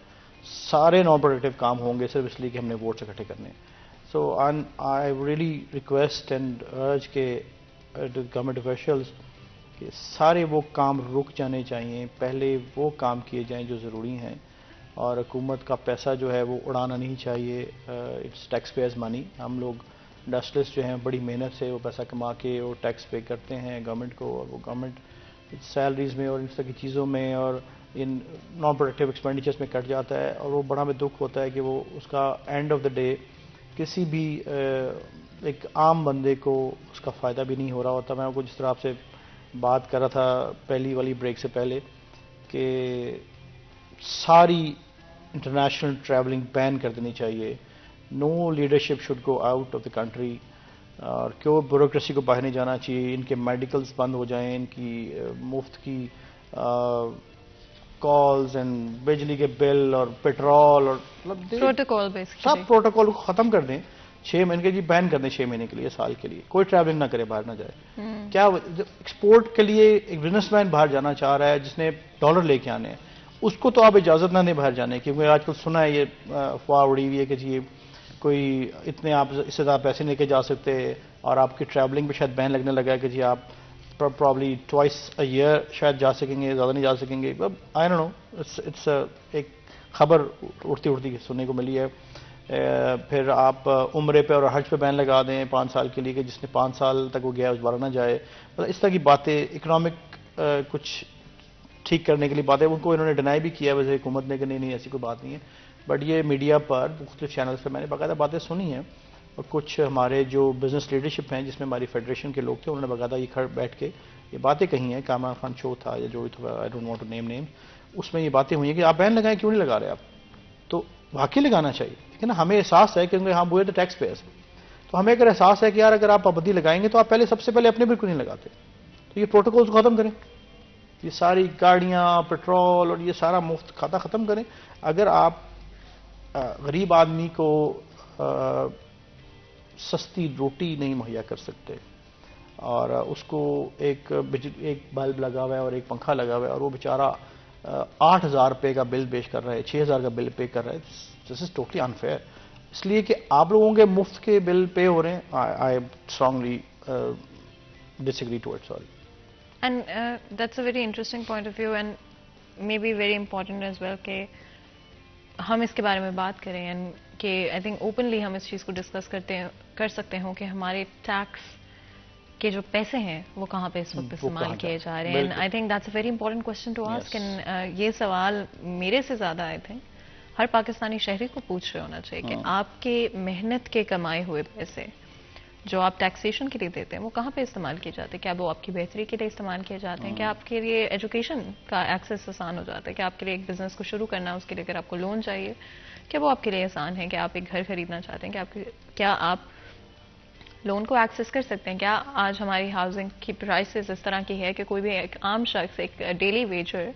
سارے نان پروڈکٹیو کام ہوں گے صرف اس لیے کہ ہم نے ووٹس اکٹھے کرنے. سو آئی ریئلی ریکویسٹ اینڈ ارج کہ گورنمنٹ آفیشلز کہ سارے وہ کام رک جانے چاہیے، پہلے وہ کام کیے جائیں جو ضروری ہیں، اور حکومت کا پیسہ جو ہے وہ اڑانا نہیں چاہیے. اٹس ٹیکس پیئرز منی. ہم لوگ انڈسٹریلسٹ جو ہیں بڑی محنت سے وہ پیسہ کما کے وہ ٹیکس پے کرتے ہیں گورنمنٹ کو، اور وہ گورنمنٹ سیلریز میں اور اس طرح کی چیزوں میں اور ان نان پروڈکٹیو ایکسپینڈیچرز میں کٹ جاتا ہے. اور وہ بڑا ہمیں دکھ ہوتا ہے کہ وہ اس کا اینڈ آف دا ڈے کسی بھی ایک عام بندے کو اس کا فائدہ بھی نہیں ہو رہا ہوتا. میں آپ کو جس طرح آپ سے بات کر رہا تھا پہلی والی بریک سے پہلے کہ ساری انٹرنیشنل ٹریولنگ بین کر دینی چاہیے. No leadership should go out of the country, اور کیوں بیوروکریسی کو باہر نہیں جانا چاہیے. ان کے میڈیکلز بند ہو جائیں، ان کی مفت کی کالز اینڈ بجلی کے بل اور پیٹرول اور پروٹوکول سب پروٹوکول کو ختم کر دیں. 6 مہینے کے جی بین کر دیں، 6 مہینے کے لیے، سال کے لیے کوئی ٹریولنگ نہ کرے، باہر نہ جائے. کیا ایکسپورٹ کے لیے ایک بزنس مین باہر جانا چاہ رہا ہے جس نے ڈالر لے کے آنے ہیں، اس کو تو آپ اجازت نہ دیں باہر جانے کی، کیونکہ آج کل سنا ہے یہ افواہ اڑی ہوئی ہے کہ جی کوئی اتنے آپ اس سے زیادہ پیسے لے کے جا سکتے، اور آپ کی ٹریولنگ پہ شاید بین لگنے لگا ہے کہ جی آپ پرابلی ٹوائس اے ایئر شاید جا سکیں گے، زیادہ نہیں جا سکیں گے. آئی ڈونٹ نو، اٹس ایک خبر اڑتی سننے کو ملی ہے. پھر آپ عمرے پہ اور حج پہ بین لگا دیں 5 سال کے لیے کہ جس نے 5 سال تک وہ گیا اس دوبارہ نہ جائے. مطلب اس طرح کی باتیں، اکنامک کچھ ٹھیک کرنے کے لیے باتیں، ان کو انہوں نے ڈینائی بھی کیا ویسے حکومت نے کہ نہیں ایسی کوئی بات نہیں ہے. بٹ یہ میڈیا پر مختلف چینلز پہ میں نے باقاعدہ باتیں سنی ہیں، اور کچھ ہمارے جو بزنس لیڈرشپ ہیں جس میں ہماری فیڈریشن کے لوگ تھے انہوں نے باقاعدہ یہ بیٹھ کے یہ باتیں کہی ہیں. کامران خان شو تھا یا جو بھی تھا، I don't want to name name, اس میں یہ باتیں ہوئی ہیں کہ آپ بین لگائیں، کیوں نہیں لگا رہے آپ؟ تو واقعی لگانا چاہیے، لیکن ہمیں احساس ہے کیونکہ ہم ہوئے تو ٹیکس پیئرز، تو ہمیں اگر احساس ہے کہ یار اگر آپ پابندی لگائیں گے تو آپ پہلے سب سے پہلے اپنے بالکل نہیں لگاتے. تو یہ پروٹوکولز کو ختم کریں, یہ ساری گاڑیاں, پیٹرول اور یہ سارا مفت کھاتا ختم کریں. اگر آپ غریب آدمی کو سستی روٹی نہیں مہیا کر سکتے اور اس کو ایک بلب لگا ہوا ہے اور ایک پنکھا لگا ہوا ہے اور وہ بیچارہ 8,000 روپے کا بل پیش کر رہا ہے, 6,000 کا بل پے کر رہا ہے, دس از ٹوٹلی انفیئر. اس لیے کہ آپ لوگوں کے مفت کے بل پے ہو رہے ہیں. I strongly disagree to it, sorry. And that's a very interesting point of view and may be very important as well کہ ہم اس کے بارے میں بات کریں اینڈ کہ آئی تھنک اوپنلی ہم اس چیز کو ڈسکس کر سکتے ہوں کہ ہمارے ٹیکس کے جو پیسے ہیں وہ کہاں پہ اس وقت استعمال کیے جا رہے ہیں. And I think that's a very important question to ask. And یہ سوال میرے سے زیادہ آئی تھنک ہر پاکستانی شہری کو پوچھ رہے ہونا چاہیے کہ آپ کے محنت کے کمائے ہوئے پیسے جو آپ ٹیکسیشن کے لیے دیتے ہیں وہ کہاں پہ استعمال کیے جاتے ہیں؟ کیا وہ آپ کی بہتری کے لیے استعمال کیے جاتے ہیں؟ کیا آپ کے لیے ایجوکیشن کا ایکسیس آسان ہو جاتا ہے؟ کہ آپ کے لیے ایک بزنس کو شروع کرنا ہے, اس کے لیے اگر آپ کو لون چاہیے کیا وہ آپ کے لیے آسان ہے؟ کہ آپ ایک گھر خریدنا چاہتے ہیں کیا آپ لون کو ایکسیس کر سکتے ہیں؟ کیا آج ہماری ہاؤسنگ کی پرائسز اس طرح کی ہے کہ کوئی بھی ایک عام شخص, ایک ڈیلی ویجر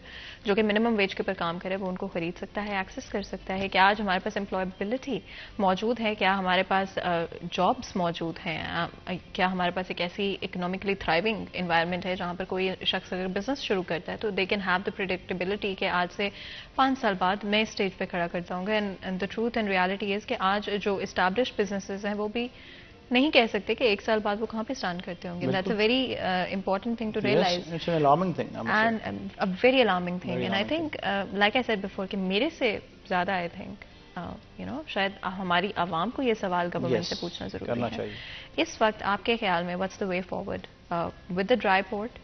جو کہ منیمم ویج کے پر کام کرے وہ ان کو خرید سکتا ہے, ایکسیس کر سکتا ہے؟ کیا آج ہمارے پاس امپلائبلٹی موجود ہے؟ کیا ہمارے پاس جابس موجود ہیں؟ کیا ہمارے پاس ایک ایسی اکنامکلی تھرائیونگ انوائرمنٹ ہے جہاں پر کوئی شخص اگر بزنس شروع کرتا ہے تو دے کین ہیو دا پریڈکٹیبلٹی کہ آج سے 5 سال بعد میں اسٹیج پہ کھڑا کر جاؤں گا؟ And the truth and reality is کہ آج جو اسٹیبلشڈ بزنسز ہیں وہ بھی نہیں کہہ سکتے کہ 1 سال بعد وہ کہاں پہ اسٹینڈ کرتے ہوں گے. That's a very important thing to realise and a very alarming thing. And I think like I said before کہ میرے سے زیادہ آئی تھنک شاید ہماری عوام کو یہ سوال گورنمنٹ سے پوچھنا ضروری ہے اس وقت. آپ کے خیال میں what's the way forward with the dry port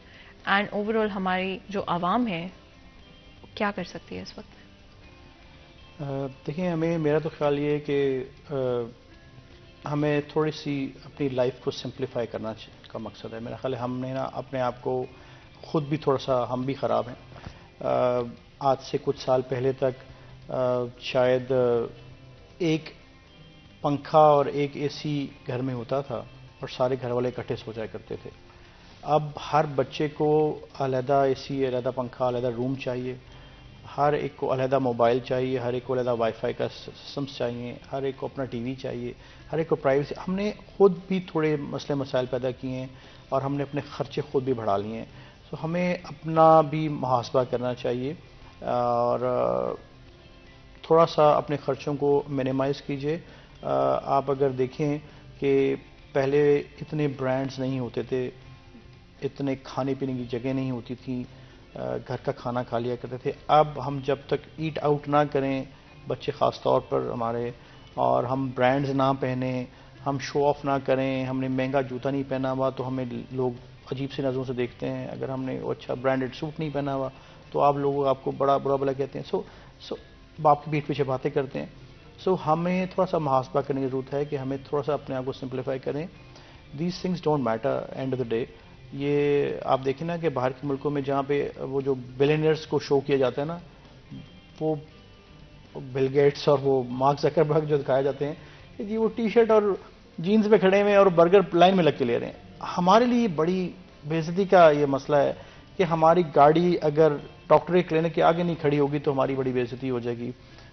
and over all ہماری جو عوام ہے کیا کر سکتی ہے اس وقت؟ دیکھیں, میرا تو خیال یہ ہے کہ ہمیں تھوڑی سی اپنی لائف کو سمپلیفائی کرنا کا مقصد ہے. میرا خیال ہے ہم نے نا اپنے آپ کو خود بھی تھوڑا سا ہم بھی خراب ہیں. آج سے کچھ سال پہلے تک شاید ایک پنکھا اور ایک اے سی گھر میں ہوتا تھا اور سارے گھر والے اکٹھے سو جایا کرتے تھے. اب ہر بچے کو علیحدہ اے سی, علیحدہ پنکھا, علیحدہ روم چاہیے, ہر ایک کو علیحدہ موبائل چاہیے, ہر ایک کو علیحدہ وائی فائی کا سسٹمس چاہیے, ہر ایک کو اپنا ٹی وی چاہیے, ہر ایک کو پرائیویسی. ہم نے خود بھی تھوڑے مسئلے مسائل پیدا کیے ہیں اور ہم نے اپنے خرچے خود بھی بڑھا لیے ہیں. سو ہمیں اپنا بھی محاسبہ کرنا چاہیے اور تھوڑا سا اپنے خرچوں کو منیمائز کیجیے. آپ اگر دیکھیں کہ پہلے اتنے برانڈز نہیں ہوتے تھے, اتنے کھانے پینے کی جگہ نہیں ہوتی تھیں, گھر کا کھانا کھا لیا کرتے تھے. اب ہم جب تک ایٹ آؤٹ نہ کریں, بچے خاص طور پر ہمارے, اور ہم برانڈز نہ پہنیں, ہم شو آف نہ کریں, ہم نے مہنگا جوتا نہیں پہنا ہوا تو ہمیں لوگ عجیب سی نظروں سے دیکھتے ہیں. اگر ہم نے اچھا برانڈڈ سوٹ نہیں پہنا ہوا تو آپ لوگ آپ کو بڑا برا بلا کہتے ہیں. سو باپ کی پیٹھ پیچھے باتیں کرتے ہیں. سو ہمیں تھوڑا سا محاسبہ کرنے کی ضرورت ہے کہ ہمیں تھوڑا سا اپنے آپ کو سمپلیفائی کریں. These things don't matter and of the day. یہ آپ دیکھیں نا کہ باہر کے ملکوں میں جہاں پہ وہ جو بلینئرز کو شو کیا جاتا ہے نا, وہ بل گیٹس اور وہ مارک زکربرگ جو دکھائے جاتے ہیں کہ جی وہ ٹی شرٹ اور جینز پہ کھڑے ہوئے اور برگر لائن میں لگ کے لے رہے ہیں. ہمارے لیے بڑی بے عزتی کا یہ مسئلہ ہے کہ ہماری گاڑی اگر ڈاکٹر کے کلینک کے آگے نہیں کھڑی ہوگی تو ہماری بڑی بے عزتی ہو جائے گی.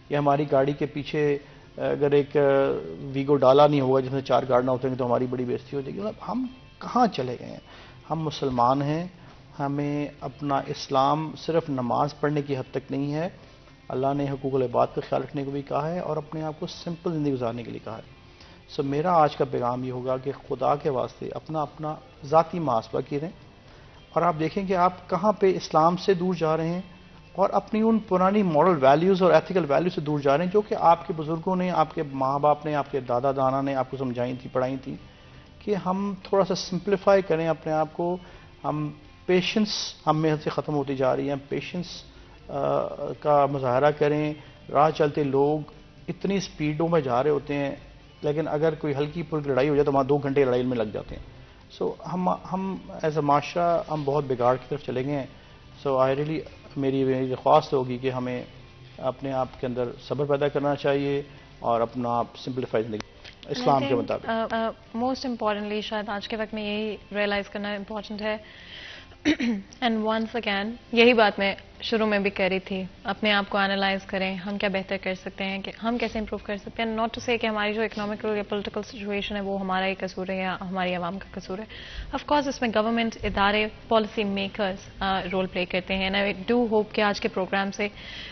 یا ہماری گاڑی کے پیچھے اگر ایک ویگو ڈالا نہیں ہوگا جس میں 4 گاڑیاں ہوتے ہیں تو ہماری بڑی بے عزتی ہو جائے گی. ہم کہاں چلے گئے ہیں؟ ہم مسلمان ہیں, ہمیں اپنا اسلام صرف نماز پڑھنے کی حد تک نہیں ہے. اللہ نے حقوق العباد کا خیال رکھنے کو بھی کہا ہے اور اپنے آپ کو سمپل زندگی گزارنے کے لیے کہا ہے. سو میرا آج کا پیغام یہ ہوگا کہ خدا کے واسطے اپنا ذاتی محاسبہ کریں اور آپ دیکھیں کہ آپ کہاں پہ اسلام سے دور جا رہے ہیں اور اپنی ان پرانی مورل ویلیوز اور ایتھیکل ویلیوز سے دور جا رہے ہیں جو کہ آپ کے بزرگوں نے, آپ کے ماں باپ نے, آپ کے دادا دانا نے آپ کو سمجھائی تھی, پڑھائی تھی. کہ ہم تھوڑا سا سمپلیفائی کریں اپنے آپ کو. ہم پیشنس ہم میں سے ختم ہوتی جا رہی ہے. پیشنس کا مظاہرہ کریں. راہ چلتے لوگ اتنی سپیڈوں میں جا رہے ہوتے ہیں لیکن اگر کوئی ہلکی پھلکی لڑائی ہو جائے تو وہاں 2 گھنٹے لڑائی میں لگ جاتے ہیں. سو ہم ایز اے معاشرہ ہم بہت بگاڑ کی طرف چلے گئے ہیں. سو آئی ریلی میری درخواست ہوگی کہ ہمیں اپنے آپ کے اندر صبر پیدا کرنا چاہیے اور اپنا آپ سمپلیفائی زندگی اسلام کے مطابق. موسٹ امپورٹنٹلی شاید آج کے وقت میں یہی ریئلائز کرنا امپورٹنٹ ہے اینڈ ونس اگین یہی بات میں شروع میں بھی کہہ رہی تھی, اپنے آپ کو انالائز کریں, ہم کیا بہتر کر سکتے ہیں, کہ ہم کیسے امپروو کر سکتے ہیں. ناٹ ٹو سے کہ ہماری جو اکنامکل یا پولیٹیکل سچویشن ہے وہ ہمارا ہی قصور ہے یا ہماری عوام کا قصور ہے. آف کورس اس میں گورنمنٹ, ادارے, پالیسی میکرز رول پلے کرتے ہیں. اینڈ آئی ڈو ہوپ کہ آج کے پروگرام سے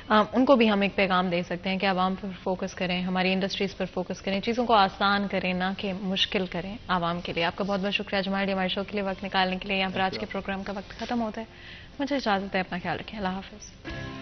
ان کو بھی ہم ایک پیغام دے سکتے ہیں کہ عوام پر فوکس کریں, ہماری انڈسٹریز پر فوکس کریں, چیزوں کو آسان کریں نہ کہ مشکل کریں عوام کے لیے. آپ کا بہت بہت شکریہ ہمارے شو کے لیے وقت نکالنے کے لیے. یہاں پر آج کے پروگرام کا وقت ختم ہوتا ہے. مجھے اجازت ہے, اپنا خیال رکھیں. اللہ حافظ.